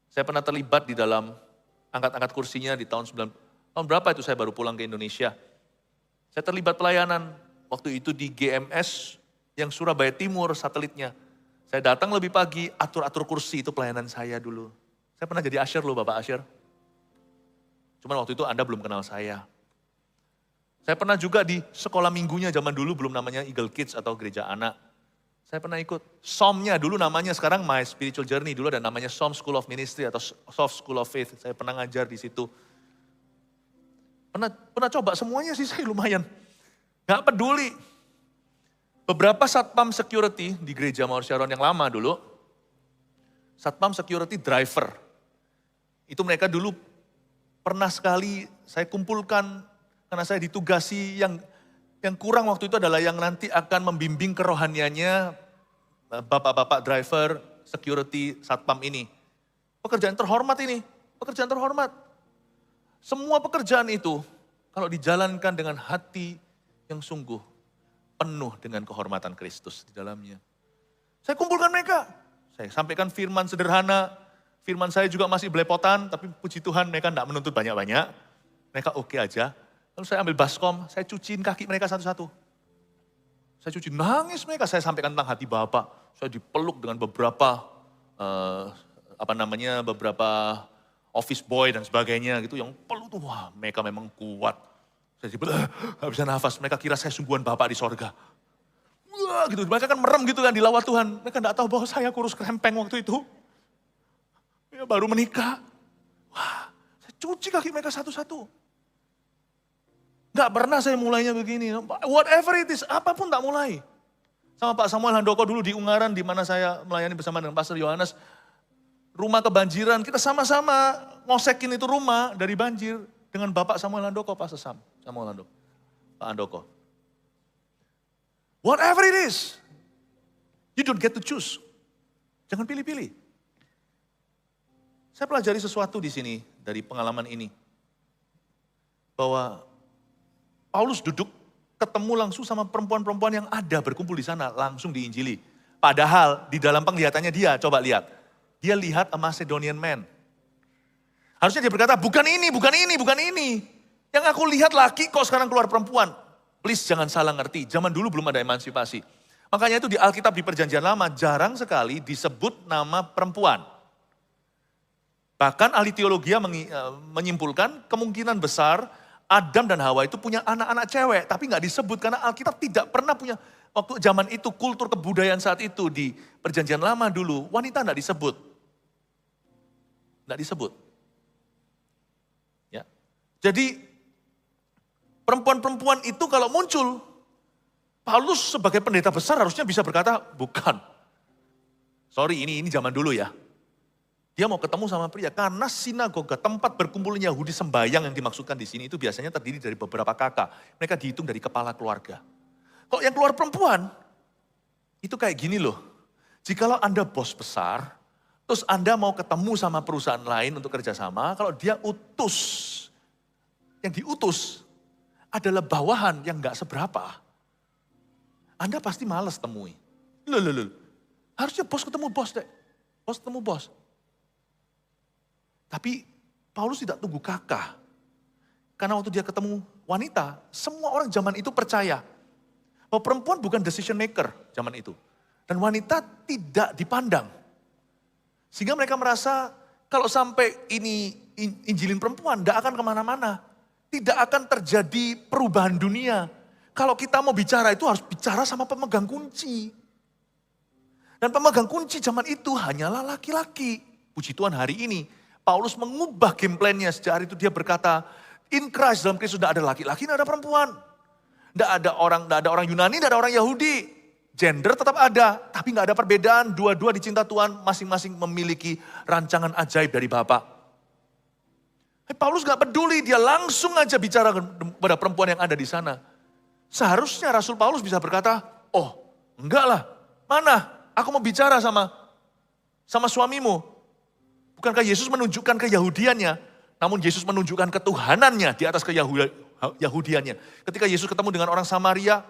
Saya pernah terlibat di dalam angkat-angkat kursinya di tahun berapa itu saya baru pulang ke Indonesia. Saya terlibat pelayanan. Waktu itu di GMS yang Surabaya Timur satelitnya. Saya datang lebih pagi, atur-atur kursi, itu pelayanan saya dulu. Saya pernah jadi usher loh, Bapak usher. Cuman waktu itu Anda belum kenal saya. Saya pernah juga di sekolah minggunya zaman dulu belum namanya Eagle Kids atau gereja anak. Saya pernah ikut SOM-nya dulu namanya sekarang My Spiritual Journey, dulu ada namanya SOM School of Ministry atau Soft School of Faith. Saya pernah ngajar di situ. Pernah coba semuanya sih saya lumayan. Gak peduli. Beberapa satpam security di gereja Mawar Sharon yang lama dulu, satpam security driver. Itu mereka dulu pernah sekali saya kumpulkan karena saya ditugasi yang kurang waktu itu adalah yang nanti akan membimbing kerohaniannya bapak-bapak driver, security, satpam ini. Pekerjaan terhormat ini, pekerjaan terhormat. Semua pekerjaan itu kalau dijalankan dengan hati yang sungguh penuh dengan kehormatan Kristus di dalamnya. Saya kumpulkan mereka, saya sampaikan firman sederhana, firman saya juga masih belepotan, tapi puji Tuhan mereka tidak menuntut banyak-banyak. Mereka oke aja. Lalu saya ambil baskom, saya cuciin kaki mereka satu-satu. Saya cuci, nangis mereka. Saya sampaikan tentang hati Bapak. Saya dipeluk dengan beberapa, beberapa office boy dan sebagainya gitu. Yang peluk tuh, wah mereka memang kuat. Saya gak bisa nafas, mereka kira saya sungguhan Bapak di sorga. Wah gitu, mereka kan merem gitu kan di lawat Tuhan. Mereka gak tahu bahwa saya kurus krempeng waktu itu. Ya, baru menikah. Wah, saya cuci kaki mereka satu-satu. Gak pernah saya mulainya begini. Whatever it is, apapun tak mulai. Sama Pak Samuel Handoko dulu di Ungaran, di mana saya melayani bersama dengan Pastor Yohanes. Rumah kebanjiran, kita sama-sama ngosekin itu rumah dari banjir. Dengan Bapak Samuel Handoko, Pastor Samuel Handoko. Pak Handoko. Whatever it is, you don't get to choose. Jangan pilih-pilih. Saya pelajari sesuatu di sini dari pengalaman ini. Bahwa Paulus duduk ketemu langsung sama perempuan-perempuan yang ada berkumpul di sana, langsung diinjili. Padahal di dalam penglihatannya dia, coba lihat. Dia lihat a Macedonian man. Harusnya dia berkata, bukan ini, bukan ini, bukan ini. Yang aku lihat laki kok sekarang keluar perempuan. Please jangan salah ngerti, zaman dulu belum ada emansipasi. Makanya itu di Alkitab di Perjanjian Lama jarang sekali disebut nama perempuan. Bahkan ahli teologi menyimpulkan kemungkinan besar Adam dan Hawa itu punya anak-anak cewek, tapi nggak disebut karena Alkitab tidak pernah punya, waktu zaman itu kultur kebudayaan saat itu di Perjanjian Lama dulu, wanita nggak disebut. Nggak disebut. Ya. Jadi perempuan-perempuan itu kalau muncul, Paulus sebagai pendeta besar harusnya bisa berkata, bukan. Sorry, ini zaman dulu ya. Dia mau ketemu sama pria karena sinagoga, tempat berkumpulnya Yahudi sembahyang yang dimaksudkan di sini itu biasanya terdiri dari beberapa kakak. Mereka dihitung dari kepala keluarga. Kalau yang keluar perempuan, itu kayak gini loh. Jikalau Anda bos besar, terus Anda mau ketemu sama perusahaan lain untuk kerjasama, kalau dia utus, yang diutus adalah bawahan yang gak seberapa, Anda pasti malas temui. Loh. Harusnya bos ketemu bos deh. Bos ketemu bos. Tapi Paulus tidak tunggu kakak. Karena waktu dia ketemu wanita, semua orang zaman itu percaya bahwa perempuan bukan decision maker zaman itu. Dan wanita tidak dipandang. Sehingga mereka merasa kalau sampai ini injilin perempuan, tidak akan kemana-mana. Tidak akan terjadi perubahan dunia. Kalau kita mau bicara itu harus bicara sama pemegang kunci. Dan pemegang kunci zaman itu hanyalah laki-laki. Puji Tuhan hari ini Paulus mengubah game plan-nya. Sejak hari itu dia berkata, in Christ, dalam Kristus tidak ada laki-laki, tidak ada perempuan. Tidak ada orang Yunani, tidak ada orang Yahudi. Gender tetap ada, tapi tidak ada perbedaan. Dua-dua dicinta Tuhan, masing-masing memiliki rancangan ajaib dari Bapa. Paulus gak peduli, dia langsung aja bicara kepada perempuan yang ada di sana. Seharusnya Rasul Paulus bisa berkata, oh enggak lah, mana aku mau bicara sama suamimu. Bukankah Yesus menunjukkan keyahudiannya, namun Yesus menunjukkan ketuhanannya di atas keyahudiannya. Ketika Yesus ketemu dengan orang Samaria,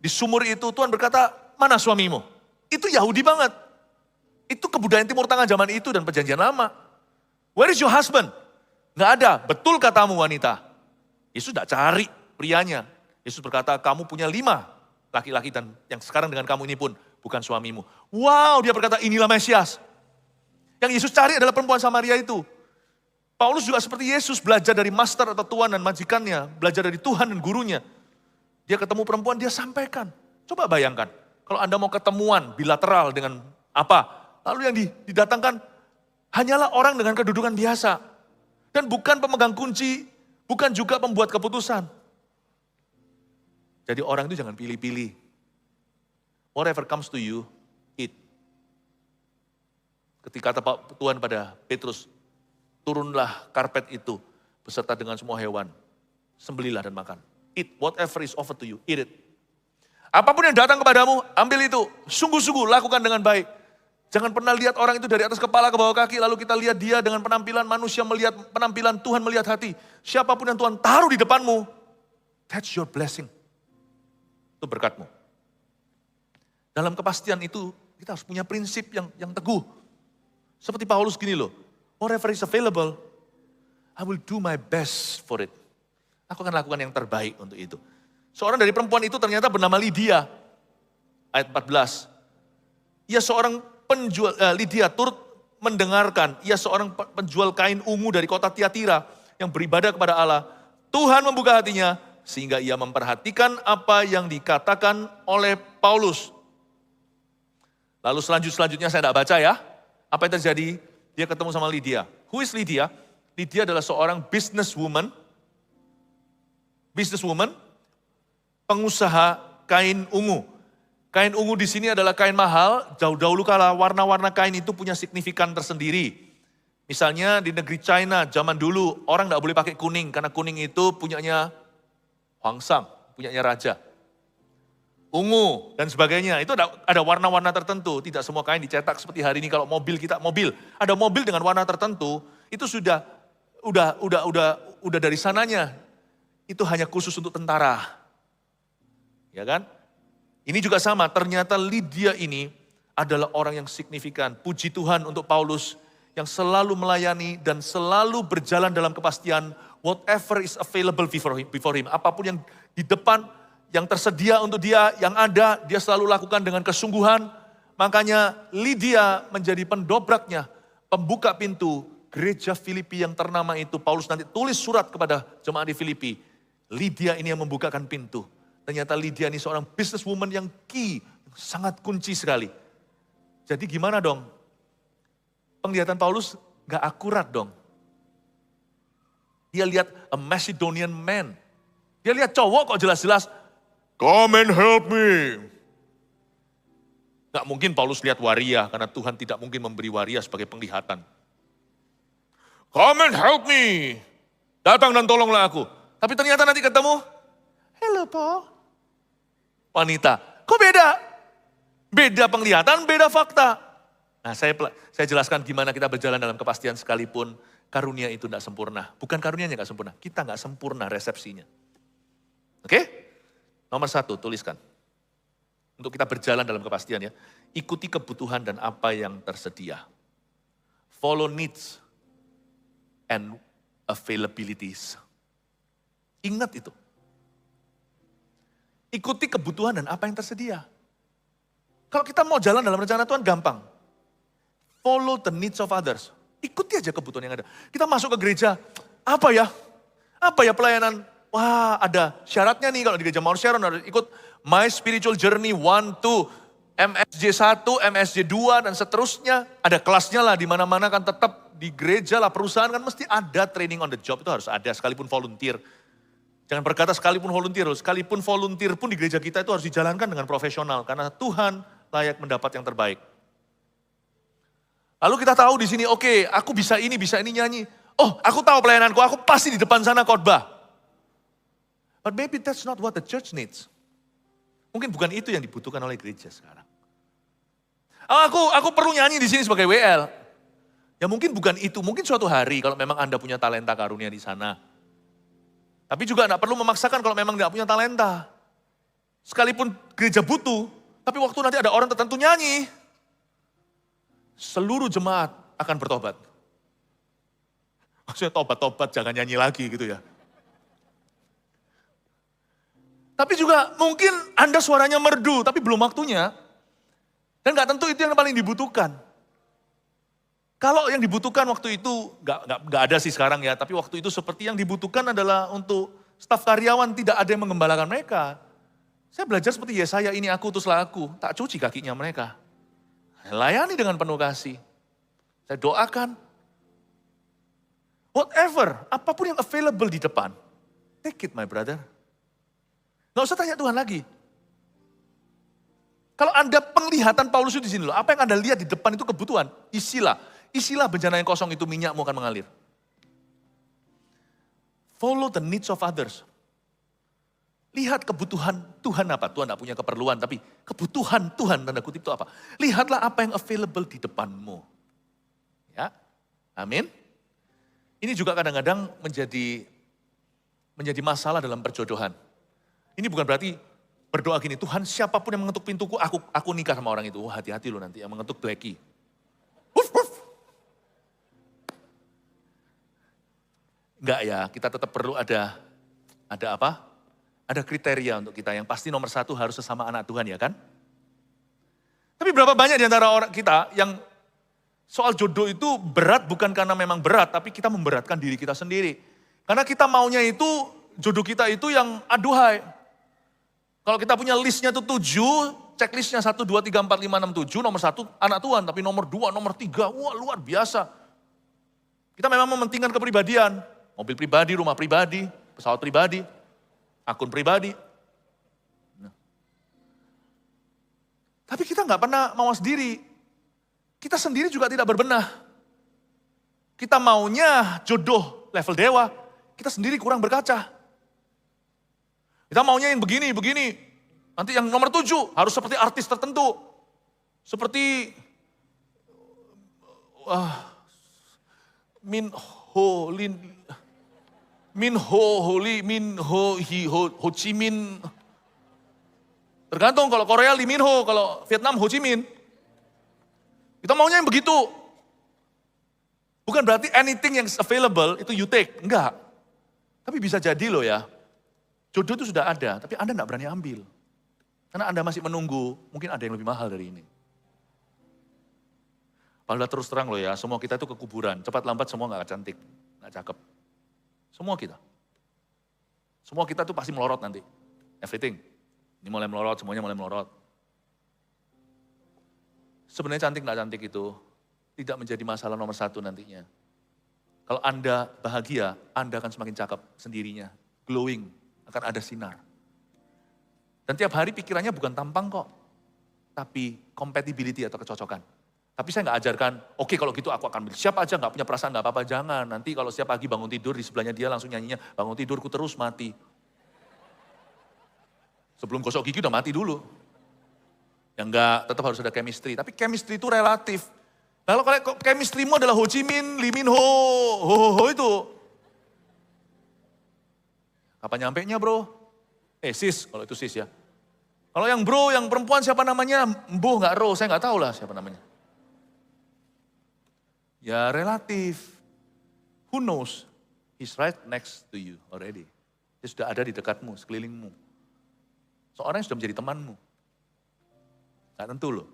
di sumur itu Tuhan berkata, mana suamimu? Itu Yahudi banget. Itu kebudayaan Timur Tengah zaman itu dan perjanjian lama. Where is your husband? Nggak ada, betul katamu wanita. Yesus tidak cari prianya. Yesus berkata, kamu punya 5 laki-laki dan yang sekarang dengan kamu ini pun bukan suamimu. Wow, dia berkata, inilah Mesias. Yang Yesus cari adalah perempuan Samaria itu. Paulus juga seperti Yesus, belajar dari master atau tuan dan majikannya. Belajar dari Tuhan dan gurunya. Dia ketemu perempuan, dia sampaikan. Coba bayangkan, kalau Anda mau ketemuan bilateral dengan apa? Lalu yang didatangkan, hanyalah orang dengan kedudukan biasa. Dan bukan pemegang kunci, bukan juga pembuat keputusan. Jadi orang itu jangan pilih-pilih. Whatever comes to you, eat. Ketika kata Tuhan pada Petrus, turunlah karpet itu beserta dengan semua hewan. Sembelilah dan makan. Eat whatever is offered to you, eat it. Apapun yang datang kepadamu, ambil itu. Sungguh-sungguh lakukan dengan baik. Jangan pernah lihat orang itu dari atas kepala ke bawah kaki, lalu kita lihat dia dengan penampilan manusia melihat penampilan, Tuhan melihat hati. Siapapun yang Tuhan taruh di depanmu, that's your blessing. Itu berkatmu. Dalam kepastian itu, kita harus punya prinsip yang teguh. Seperti Paulus gini loh, whatever is available, I will do my best for it. Aku akan lakukan yang terbaik untuk itu. Seorang dari perempuan itu ternyata bernama Lydia, ayat 14. Ia seorang penjual, Lydia turut mendengarkan, ia seorang penjual kain ungu dari kota Tiatira yang beribadah kepada Allah. Tuhan membuka hatinya sehingga ia memperhatikan apa yang dikatakan oleh Paulus. Lalu selanjutnya saya tidak baca ya. Apa yang terjadi? Dia ketemu sama Lydia. Who is Lydia? Lydia adalah seorang businesswoman, pengusaha kain ungu. Kain ungu di sini adalah kain mahal, dahulu kala warna-warna kain itu punya signifikan tersendiri. Misalnya di negeri China zaman dulu orang tidak boleh pakai kuning karena kuning itu punyanya Huangsang, punyanya raja. Ungu dan sebagainya, itu ada warna-warna tertentu. Tidak semua kain dicetak seperti hari ini kalau mobil ada mobil dengan warna tertentu, itu sudah dari sananya. Itu hanya khusus untuk tentara. Ya kan? Ini juga sama, ternyata Lydia ini adalah orang yang signifikan. Puji Tuhan untuk Paulus yang selalu melayani dan selalu berjalan dalam kepastian whatever is available before him. Apapun yang di depan, yang tersedia untuk dia, yang ada, dia selalu lakukan dengan kesungguhan. Makanya Lydia menjadi pendobraknya, pembuka pintu gereja Filipi yang ternama itu. Paulus nanti tulis surat kepada jemaat di Filipi. Lydia ini yang membukakan pintu. Ternyata Lydia ini seorang businesswoman yang sangat kunci sekali. Jadi gimana dong? Penglihatan Paulus gak akurat dong. Dia lihat a Macedonian man. Dia lihat cowok kok jelas-jelas, come and help me. Gak mungkin Paulus lihat waria, karena Tuhan tidak mungkin memberi waria sebagai penglihatan. Come and help me. Datang dan tolonglah aku. Tapi ternyata nanti ketemu, hello Paul. Wanita, kok beda? Beda penglihatan, beda fakta. Nah saya jelaskan gimana kita berjalan dalam kepastian sekalipun karunia itu tidak sempurna. Bukan karunianya tidak sempurna, kita nggak sempurna resepsinya. Oke? Nomor 1, tuliskan. Untuk kita berjalan dalam kepastian ya. Ikuti kebutuhan dan apa yang tersedia. Follow needs and availabilities. Ingat itu. Ikuti kebutuhan dan apa yang tersedia. Kalau kita mau jalan dalam rencana Tuhan gampang. Follow the needs of others. Ikuti aja kebutuhan yang ada. Kita masuk ke gereja, apa ya pelayanan? Wah ada syaratnya nih kalau di gereja Mount Sharon harus ikut My Spiritual Journey 1, 2. MSJ 1, MSJ 2 dan seterusnya. Ada kelasnya lah di mana-mana kan tetap di gereja lah, perusahaan kan mesti ada training on the job, itu harus ada sekalipun volunteer. Jangan berkata sekalipun volunteer pun di gereja kita itu harus dijalankan dengan profesional karena Tuhan layak mendapat yang terbaik. Lalu kita tahu di sini, oke, aku bisa ini nyanyi. Oh, aku tahu pelayananku, aku pasti di depan sana khotbah. But maybe that's not what the church needs. Mungkin bukan itu yang dibutuhkan oleh gereja sekarang. Aku perlu nyanyi di sini sebagai WL. Ya mungkin bukan itu, mungkin suatu hari kalau memang Anda punya talenta karunia di sana. Tapi juga enggak perlu memaksakan kalau memang enggak punya talenta. Sekalipun gereja butuh, tapi waktu nanti ada orang tertentu nyanyi, seluruh jemaat akan bertobat. Maksudnya tobat-tobat, jangan nyanyi lagi gitu ya. Tapi juga mungkin Anda suaranya merdu, tapi belum waktunya. Dan enggak tentu itu yang paling dibutuhkan. Kalau yang dibutuhkan waktu itu, enggak ada sih sekarang ya, tapi waktu itu seperti yang dibutuhkan adalah untuk staf karyawan tidak ada yang mengembalakan mereka. Saya belajar seperti Yesaya, ini aku utuslah aku, tak cuci kakinya mereka. Layani dengan penuh kasih. Saya doakan, whatever, apapun yang available di depan, take it my brother. Nggak usah tanya Tuhan lagi. Kalau Anda penglihatan Paulus itu di sini loh, apa yang Anda lihat di depan itu kebutuhan, isilah bejana yang kosong itu, minyakmu akan mengalir. Follow the needs of others. Lihat kebutuhan Tuhan apa, Tuhan tidak punya keperluan, tapi kebutuhan Tuhan, tanda kutip itu apa. Lihatlah apa yang available di depanmu. Ya, amin. Ini juga kadang-kadang menjadi masalah dalam perjodohan. Ini bukan berarti berdoa gini, Tuhan siapapun yang mengetuk pintuku, aku nikah sama orang itu. Hati-hati loh nanti yang mengetuk Blackie. Enggak ya, kita tetap perlu ada apa? Ada kriteria untuk kita, yang pasti nomor satu harus sesama anak Tuhan ya kan? Tapi berapa banyak di antara orang kita yang soal jodoh itu berat bukan karena memang berat, tapi kita memberatkan diri kita sendiri. Karena kita maunya itu, jodoh kita itu yang aduhai. Kalau kita punya listnya itu 7, checklistnya 1, 2, 3, 4, 5, 6, 7, nomor 1 anak Tuhan, tapi nomor 2, nomor 3, wah luar biasa. Kita memang mementingkan kepribadian, mobil pribadi, rumah pribadi, pesawat pribadi, akun pribadi. Nah. Tapi kita nggak pernah mau sendiri. Kita sendiri juga tidak berbenah. Kita maunya jodoh level dewa, kita sendiri kurang berkaca. Kita maunya yang begini. Nanti yang nomor 7 harus seperti artis tertentu. Seperti Ho Chi Minh. Tergantung, kalau Korea Lee Min Ho, kalau Vietnam Ho Chi Minh. Kita maunya yang begitu. Bukan berarti anything yang available itu you take, enggak. Tapi bisa jadi loh ya, jodoh itu sudah ada, tapi Anda enggak berani ambil. Karena Anda masih menunggu, mungkin ada yang lebih mahal dari ini. Padahal terus terang loh ya, semua kita itu kekuburan. Cepat lambat semua enggak cantik, enggak cakep. Semua kita tuh pasti melorot nanti. Everything. Ini mulai melorot, semuanya mulai melorot. Sebenarnya cantik enggak cantik itu tidak menjadi masalah nomor 1 nantinya. Kalau Anda bahagia, Anda akan semakin cakep sendirinya. Glowing, akan ada sinar. Dan tiap hari pikirannya bukan tampang kok. Tapi compatibility atau kecocokan. Tapi saya nggak ajarkan, oke kalau gitu aku akan siapa aja nggak punya perasaan nggak apa-apa, jangan. Nanti kalau setiap pagi bangun tidur di sebelahnya dia langsung nyanyinya, bangun tidurku terus mati. Sebelum gosok gigi udah mati dulu. Yang enggak, tetap harus ada chemistry. Tapi chemistry itu relatif. Lalu kalau chemistry-mu adalah Ho Chi Minh, Lee Min Ho itu. Kapan nyampenya bro? Sis, kalau itu sis ya. Kalau yang bro, yang perempuan siapa namanya? Mbuh nggak ro, saya nggak tahu lah siapa namanya. Ya relatif. Who knows? He's right next to you already. Dia sudah ada di dekatmu, sekelilingmu. Seorang yang sudah menjadi temanmu. Gak tentu loh.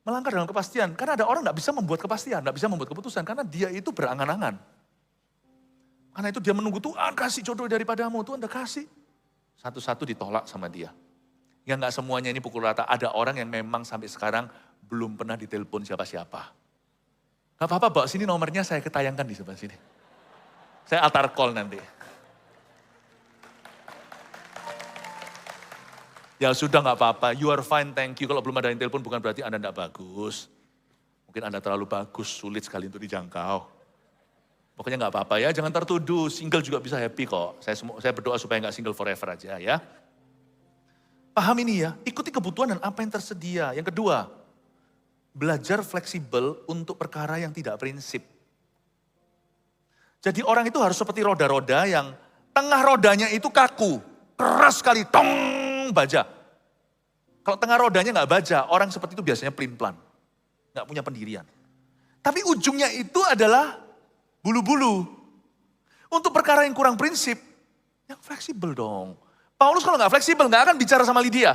Melangkah dalam kepastian. Karena ada orang gak bisa membuat kepastian, gak bisa membuat keputusan. Karena dia itu berangan-angan. Karena itu dia menunggu Tuhan kasih jodoh daripadamu. Tuhan udah kasih. Satu-satu ditolak sama dia. Ya nggak semuanya ini pukul rata. Ada orang yang memang sampai sekarang belum pernah ditelepon siapa-siapa. Gak apa-apa, bawa sini nomornya saya ketayangkan di sebelah sini. Saya altar call nanti. Ya sudah nggak apa-apa, you are fine, thank you. Kalau belum ada yang telepon bukan berarti Anda nggak bagus. Mungkin Anda terlalu bagus, sulit sekali untuk dijangkau. Pokoknya nggak apa-apa ya, jangan tertuduh. Single juga bisa happy kok. Saya berdoa supaya nggak single forever aja ya. Paham ini ya, ikuti kebutuhan dan apa yang tersedia. Yang kedua, belajar fleksibel untuk perkara yang tidak prinsip. Jadi orang itu harus seperti roda-roda yang tengah rodanya itu kaku. Keras sekali, tong, baja. Kalau tengah rodanya nggak baja, orang seperti itu biasanya pelin-pelan. Nggak punya pendirian. Tapi ujungnya itu adalah bulu-bulu. Untuk perkara yang kurang prinsip, yang fleksibel dong. Paulus kalau nggak fleksibel, nggak akan bicara sama Lydia.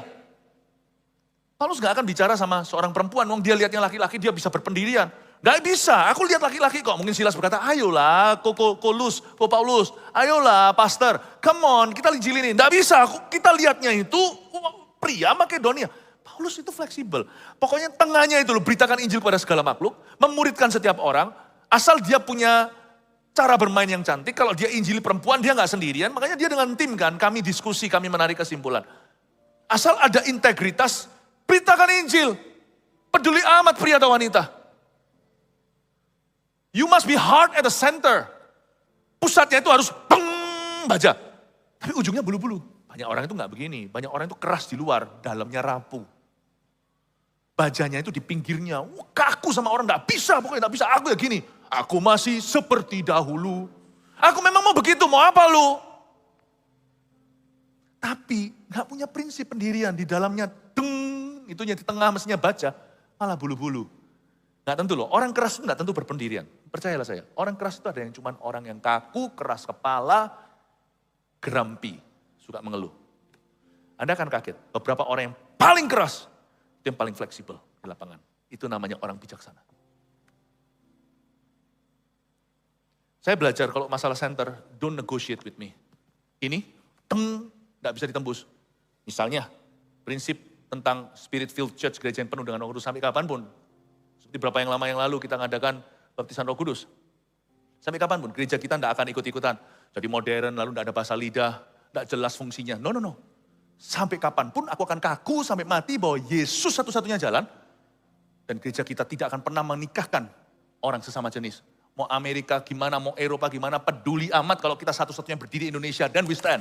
Paulus nggak akan bicara sama seorang perempuan, wong dia lihatnya laki-laki, dia bisa berpendirian. Nggak bisa, aku lihat laki-laki kok. Mungkin Silas berkata, ayolah Paulus, ayolah pastor, come on, kita injilin ini. Nggak bisa, kita lihatnya itu pria Makedonia. Paulus itu fleksibel. Pokoknya tengahnya itu loh, beritakan Injil pada segala makhluk, memuridkan setiap orang, asal dia punya cara bermain yang cantik. Kalau dia injili perempuan, dia nggak sendirian, makanya dia dengan tim kan, kami diskusi, kami menarik kesimpulan. Asal ada integritas, beritakan Injil. Peduli amat pria atau wanita. You must be heart at the center. Pusatnya itu harus baja. Tapi ujungnya bulu-bulu. Banyak orang itu nggak begini. Banyak orang itu keras di luar, dalamnya rapuh. Bajanya itu di pinggirnya. Kaku sama orang, nggak bisa. Pokoknya nggak bisa. Aku ya gini. Aku masih seperti dahulu. Aku memang mau begitu. Mau apa lu? Tapi nggak punya prinsip pendirian. Di dalamnya itunya di tengah mestinya baja. Malah bulu-bulu. Nggak tentu loh. Orang keras itu nggak tentu berpendirian. Percayalah saya. Orang keras itu ada yang cuman orang yang kaku, keras kepala, gerampi. Suka mengeluh. Anda akan kaget. Beberapa orang yang paling keras, itu yang paling fleksibel di lapangan. Itu namanya orang bijaksana. Saya belajar kalau masalah center, don't negotiate with me. Ini, nggak bisa ditembus. Misalnya, prinsip tentang spirit-filled church, gereja yang penuh dengan Roh Kudus sampai kapanpun. Seperti berapa yang lama yang lalu kita ngadakan baptisan Roh Kudus. Sampai kapanpun, gereja kita nggak akan ikut-ikutan. Jadi modern, lalu nggak ada bahasa lidah, nggak jelas fungsinya. No. Sampai kapanpun aku akan kaku sampai mati bahwa Yesus satu-satunya jalan. Dan gereja kita tidak akan pernah menikahkan orang sesama jenis. Mau Amerika gimana, mau Eropa gimana, peduli amat kalau kita satu-satunya berdiri Indonesia dan we stand.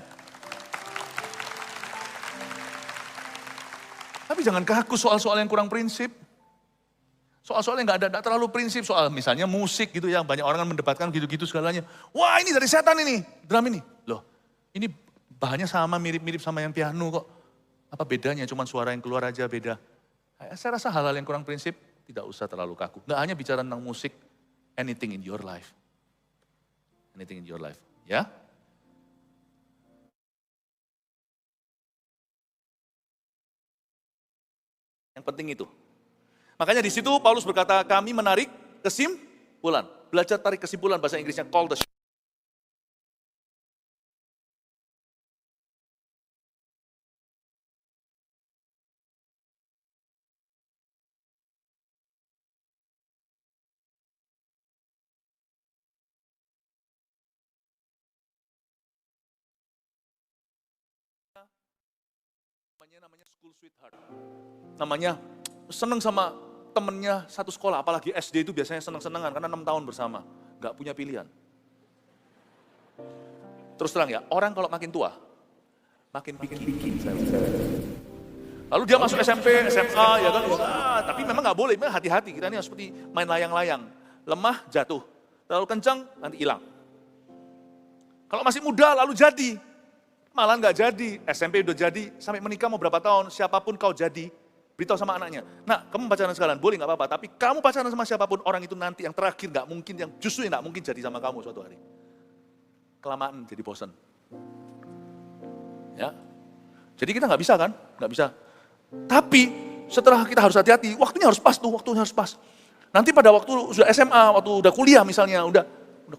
Tapi jangan kaku soal-soal yang kurang prinsip. Soal-soal yang nggak terlalu prinsip, soal misalnya musik gitu ya, banyak orang kan mendebatkan gitu-gitu segalanya. Wah ini dari setan ini, drum ini. Loh, ini bahannya sama, mirip-mirip sama yang piano kok. Apa bedanya, cuman suara yang keluar aja beda. Saya rasa hal-hal yang kurang prinsip tidak usah terlalu kaku. Nggak hanya bicara tentang musik, anything in your life. Anything in your life, ya. Yang penting itu. Makanya di situ Paulus berkata, kami menarik kesimpulan. Belajar tarik kesimpulan, bahasa Inggrisnya call the shot. Namanya school sweetheart. Namanya seneng sama temennya satu sekolah, apalagi SD itu biasanya seneng-senengan karena 6 tahun bersama. Gak punya pilihan. Terus terang ya, orang kalau makin tua, makin bikin. Lalu dia masuk SMP, SMA, ya kan, tapi memang gak boleh, memang hati-hati. Kita ini seperti main layang-layang. Lemah, jatuh. Terlalu kencang, nanti hilang. Kalau masih muda, lalu jadi. Malah nggak jadi, SMP udah jadi, sampai menikah mau berapa tahun, siapapun kau jadi, beritahu sama anaknya. Nah, kamu pacaran sekalian, boleh nggak apa-apa, tapi kamu pacaran sama siapapun, orang itu nanti yang terakhir nggak mungkin, yang justru nggak mungkin jadi sama kamu suatu hari. Kelamaan jadi bosan. Ya, jadi kita nggak bisa kan, nggak bisa. Tapi setelah kita harus hati-hati, waktunya harus pas tuh, waktunya harus pas. Nanti pada waktu sudah SMA, waktu udah kuliah misalnya, udah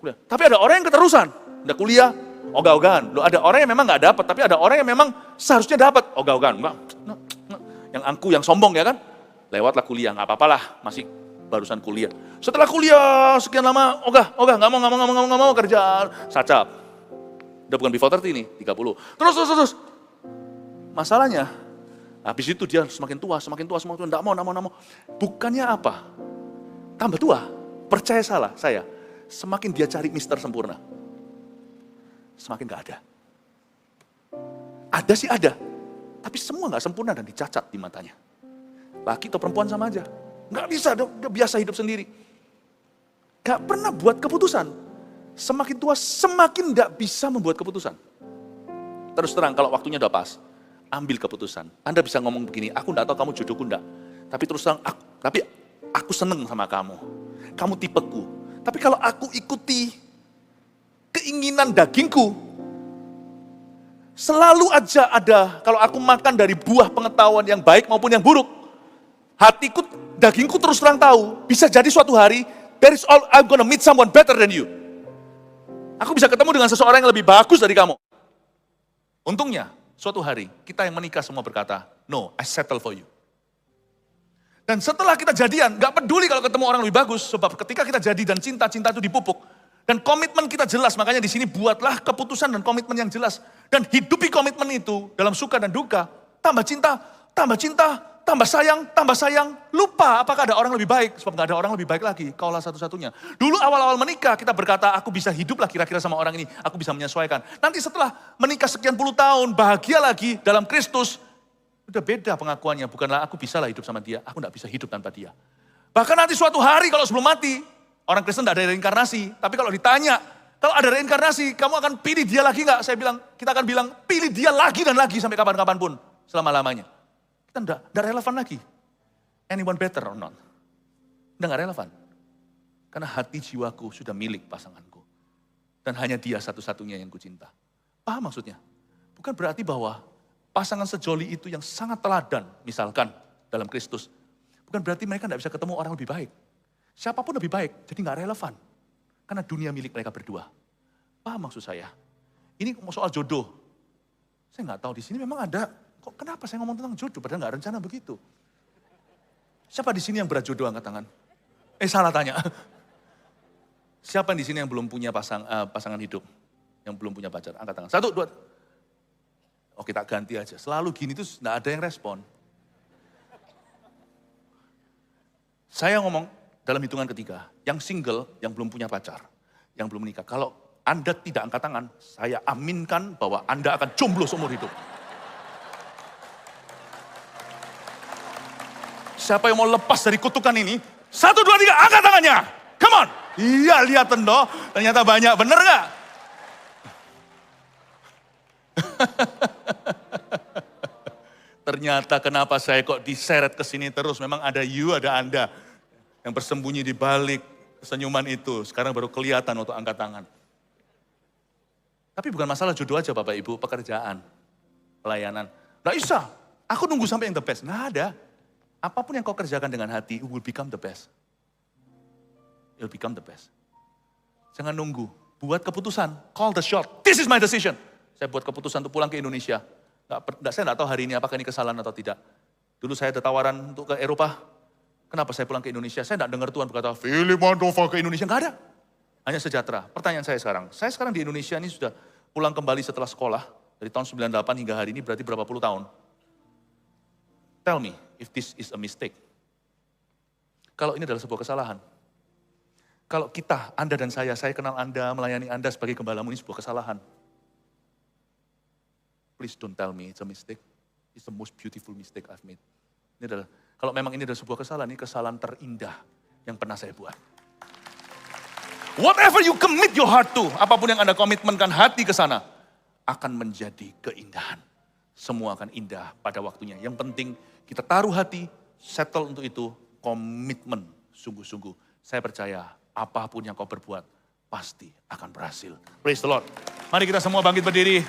kuliah. Tapi ada orang yang keterusan, udah kuliah, ogah-ogahan. Loh, ada orang yang memang nggak dapat, tapi ada orang yang memang seharusnya dapat. Ogah-ogahan, enggak. Yang angku, yang sombong ya kan. Lewatlah kuliah, nggak apa-apalah, masih barusan kuliah. Setelah kuliah sekian lama, ogah, nggak mau kerja, sacap. Udah bukan before 30 nih, 30. Terus. Masalahnya, habis itu dia semakin tua, enggak mau. Bukannya apa? Tambah tua, percaya salah saya. Semakin dia cari Mister Sempurna, semakin gak ada. Ada sih ada, tapi semua gak sempurna dan dicacat di matanya. Laki atau perempuan sama aja. Gak bisa, dia biasa hidup sendiri. Gak pernah buat keputusan. Semakin tua, semakin gak bisa membuat keputusan. Terus terang, kalau waktunya udah pas, ambil keputusan. Anda bisa ngomong begini, aku gak tahu kamu jodohku enggak. Tapi terus terang, aku seneng sama kamu. Kamu tipeku. Tapi kalau aku ikuti keinginan dagingku, selalu aja ada, kalau aku makan dari buah pengetahuan yang baik maupun yang buruk, hatiku, dagingku terus terang tahu, bisa jadi suatu hari, I'm gonna meet someone better than you. Aku bisa ketemu dengan seseorang yang lebih bagus dari kamu. Untungnya, suatu hari, kita yang menikah semua berkata, no, I settle for you. Dan setelah kita jadian, gak peduli kalau ketemu orang lebih bagus, sebab ketika kita jadi dan cinta itu dipupuk. Dan komitmen kita jelas, makanya di sini buatlah keputusan dan komitmen yang jelas. Dan hidupi komitmen itu dalam suka dan duka. Tambah cinta, tambah sayang. Lupa apakah ada orang lebih baik, sebab gak ada orang lebih baik lagi, kaulah satu-satunya. Dulu awal-awal menikah kita berkata, aku bisa hidup lah kira-kira sama orang ini, aku bisa menyesuaikan. Nanti setelah menikah sekian puluh tahun, bahagia lagi dalam Kristus, udah beda pengakuannya, bukanlah aku bisa lah hidup sama dia, aku gak bisa hidup tanpa dia. Bahkan nanti suatu hari kalau sebelum mati, orang Kristen gak ada reinkarnasi, tapi kalau ditanya, kalau ada reinkarnasi, kamu akan pilih dia lagi gak? Kita akan bilang, pilih dia lagi dan lagi sampai kapan-kapan pun, selama-lamanya. Kita gak relevan lagi. Anyone better or not? Udah gak relevan. Karena hati jiwaku sudah milik pasanganku. Dan hanya dia satu-satunya yang kucinta. Paham maksudnya? Bukan berarti bahwa pasangan sejoli itu yang sangat teladan, misalkan dalam Kristus. Bukan berarti mereka tidak bisa ketemu orang lebih baik. Siapapun lebih baik, jadi nggak relevan. Karena dunia milik mereka berdua. Paham maksud saya? Ini soal jodoh. Saya nggak tahu di sini memang ada, kok kenapa saya ngomong tentang jodoh, padahal nggak rencana begitu. Siapa di sini yang berat jodoh, angkat tangan? Salah tanya. Siapa di sini yang belum punya pasangan hidup? Yang belum punya pacar, angkat tangan. 1, 2, oke, tak ganti aja. Selalu gini tuh nggak ada yang respon. Saya ngomong dalam hitungan ketiga, yang single, yang belum punya pacar, yang belum menikah. Kalau Anda tidak angkat tangan, saya aminkan bahwa Anda akan jomblo seumur hidup. Siapa yang mau lepas dari kutukan ini? 1, 2, 3, angkat tangannya. Come on. Iya, lihat toh. Ternyata banyak, bener nggak? Ternyata kenapa saya kok diseret ke sini terus, memang ada you, ada Anda yang bersembunyi di balik senyuman itu. Sekarang baru kelihatan untuk angkat tangan. Tapi bukan masalah jodoh aja Bapak Ibu, pekerjaan, pelayanan. Nggak bisa, aku nunggu sampai yang the best. Nggak ada. Apapun yang kau kerjakan dengan hati, you will become the best. You'll become the best. Jangan nunggu, buat keputusan, call the shot. This is my decision. Saya buat keputusan untuk pulang ke Indonesia. Saya nggak tahu hari ini apakah ini kesalahan atau tidak. Dulu saya ada tawaran untuk ke Eropa. Kenapa saya pulang ke Indonesia? Saya nggak dengar Tuhan berkata, Philip Mandova ke Indonesia. Nggak ada. Hanya sejahtera. Pertanyaan saya sekarang di Indonesia ini sudah pulang kembali setelah sekolah. Dari tahun 98 hingga hari ini berarti berapa puluh tahun. Tell me if this is a mistake. Kalau ini adalah sebuah kesalahan. Kalau kita, Anda dan saya kenal Anda, melayani Anda sebagai gembalamu, ini sebuah kesalahan. Please don't tell me it's a mistake. It's the most beautiful mistake I've made. Ini adalah, kalau memang ini adalah sebuah kesalahan, ini kesalahan terindah yang pernah saya buat. Whatever you commit your heart to, apapun yang Anda komitmenkan hati ke sana, akan menjadi keindahan. Semua akan indah pada waktunya. Yang penting kita taruh hati, settle untuk itu, komitmen sungguh-sungguh. Saya percaya apapun yang kau berbuat, pasti akan berhasil. Praise the Lord. Mari kita semua bangkit berdiri.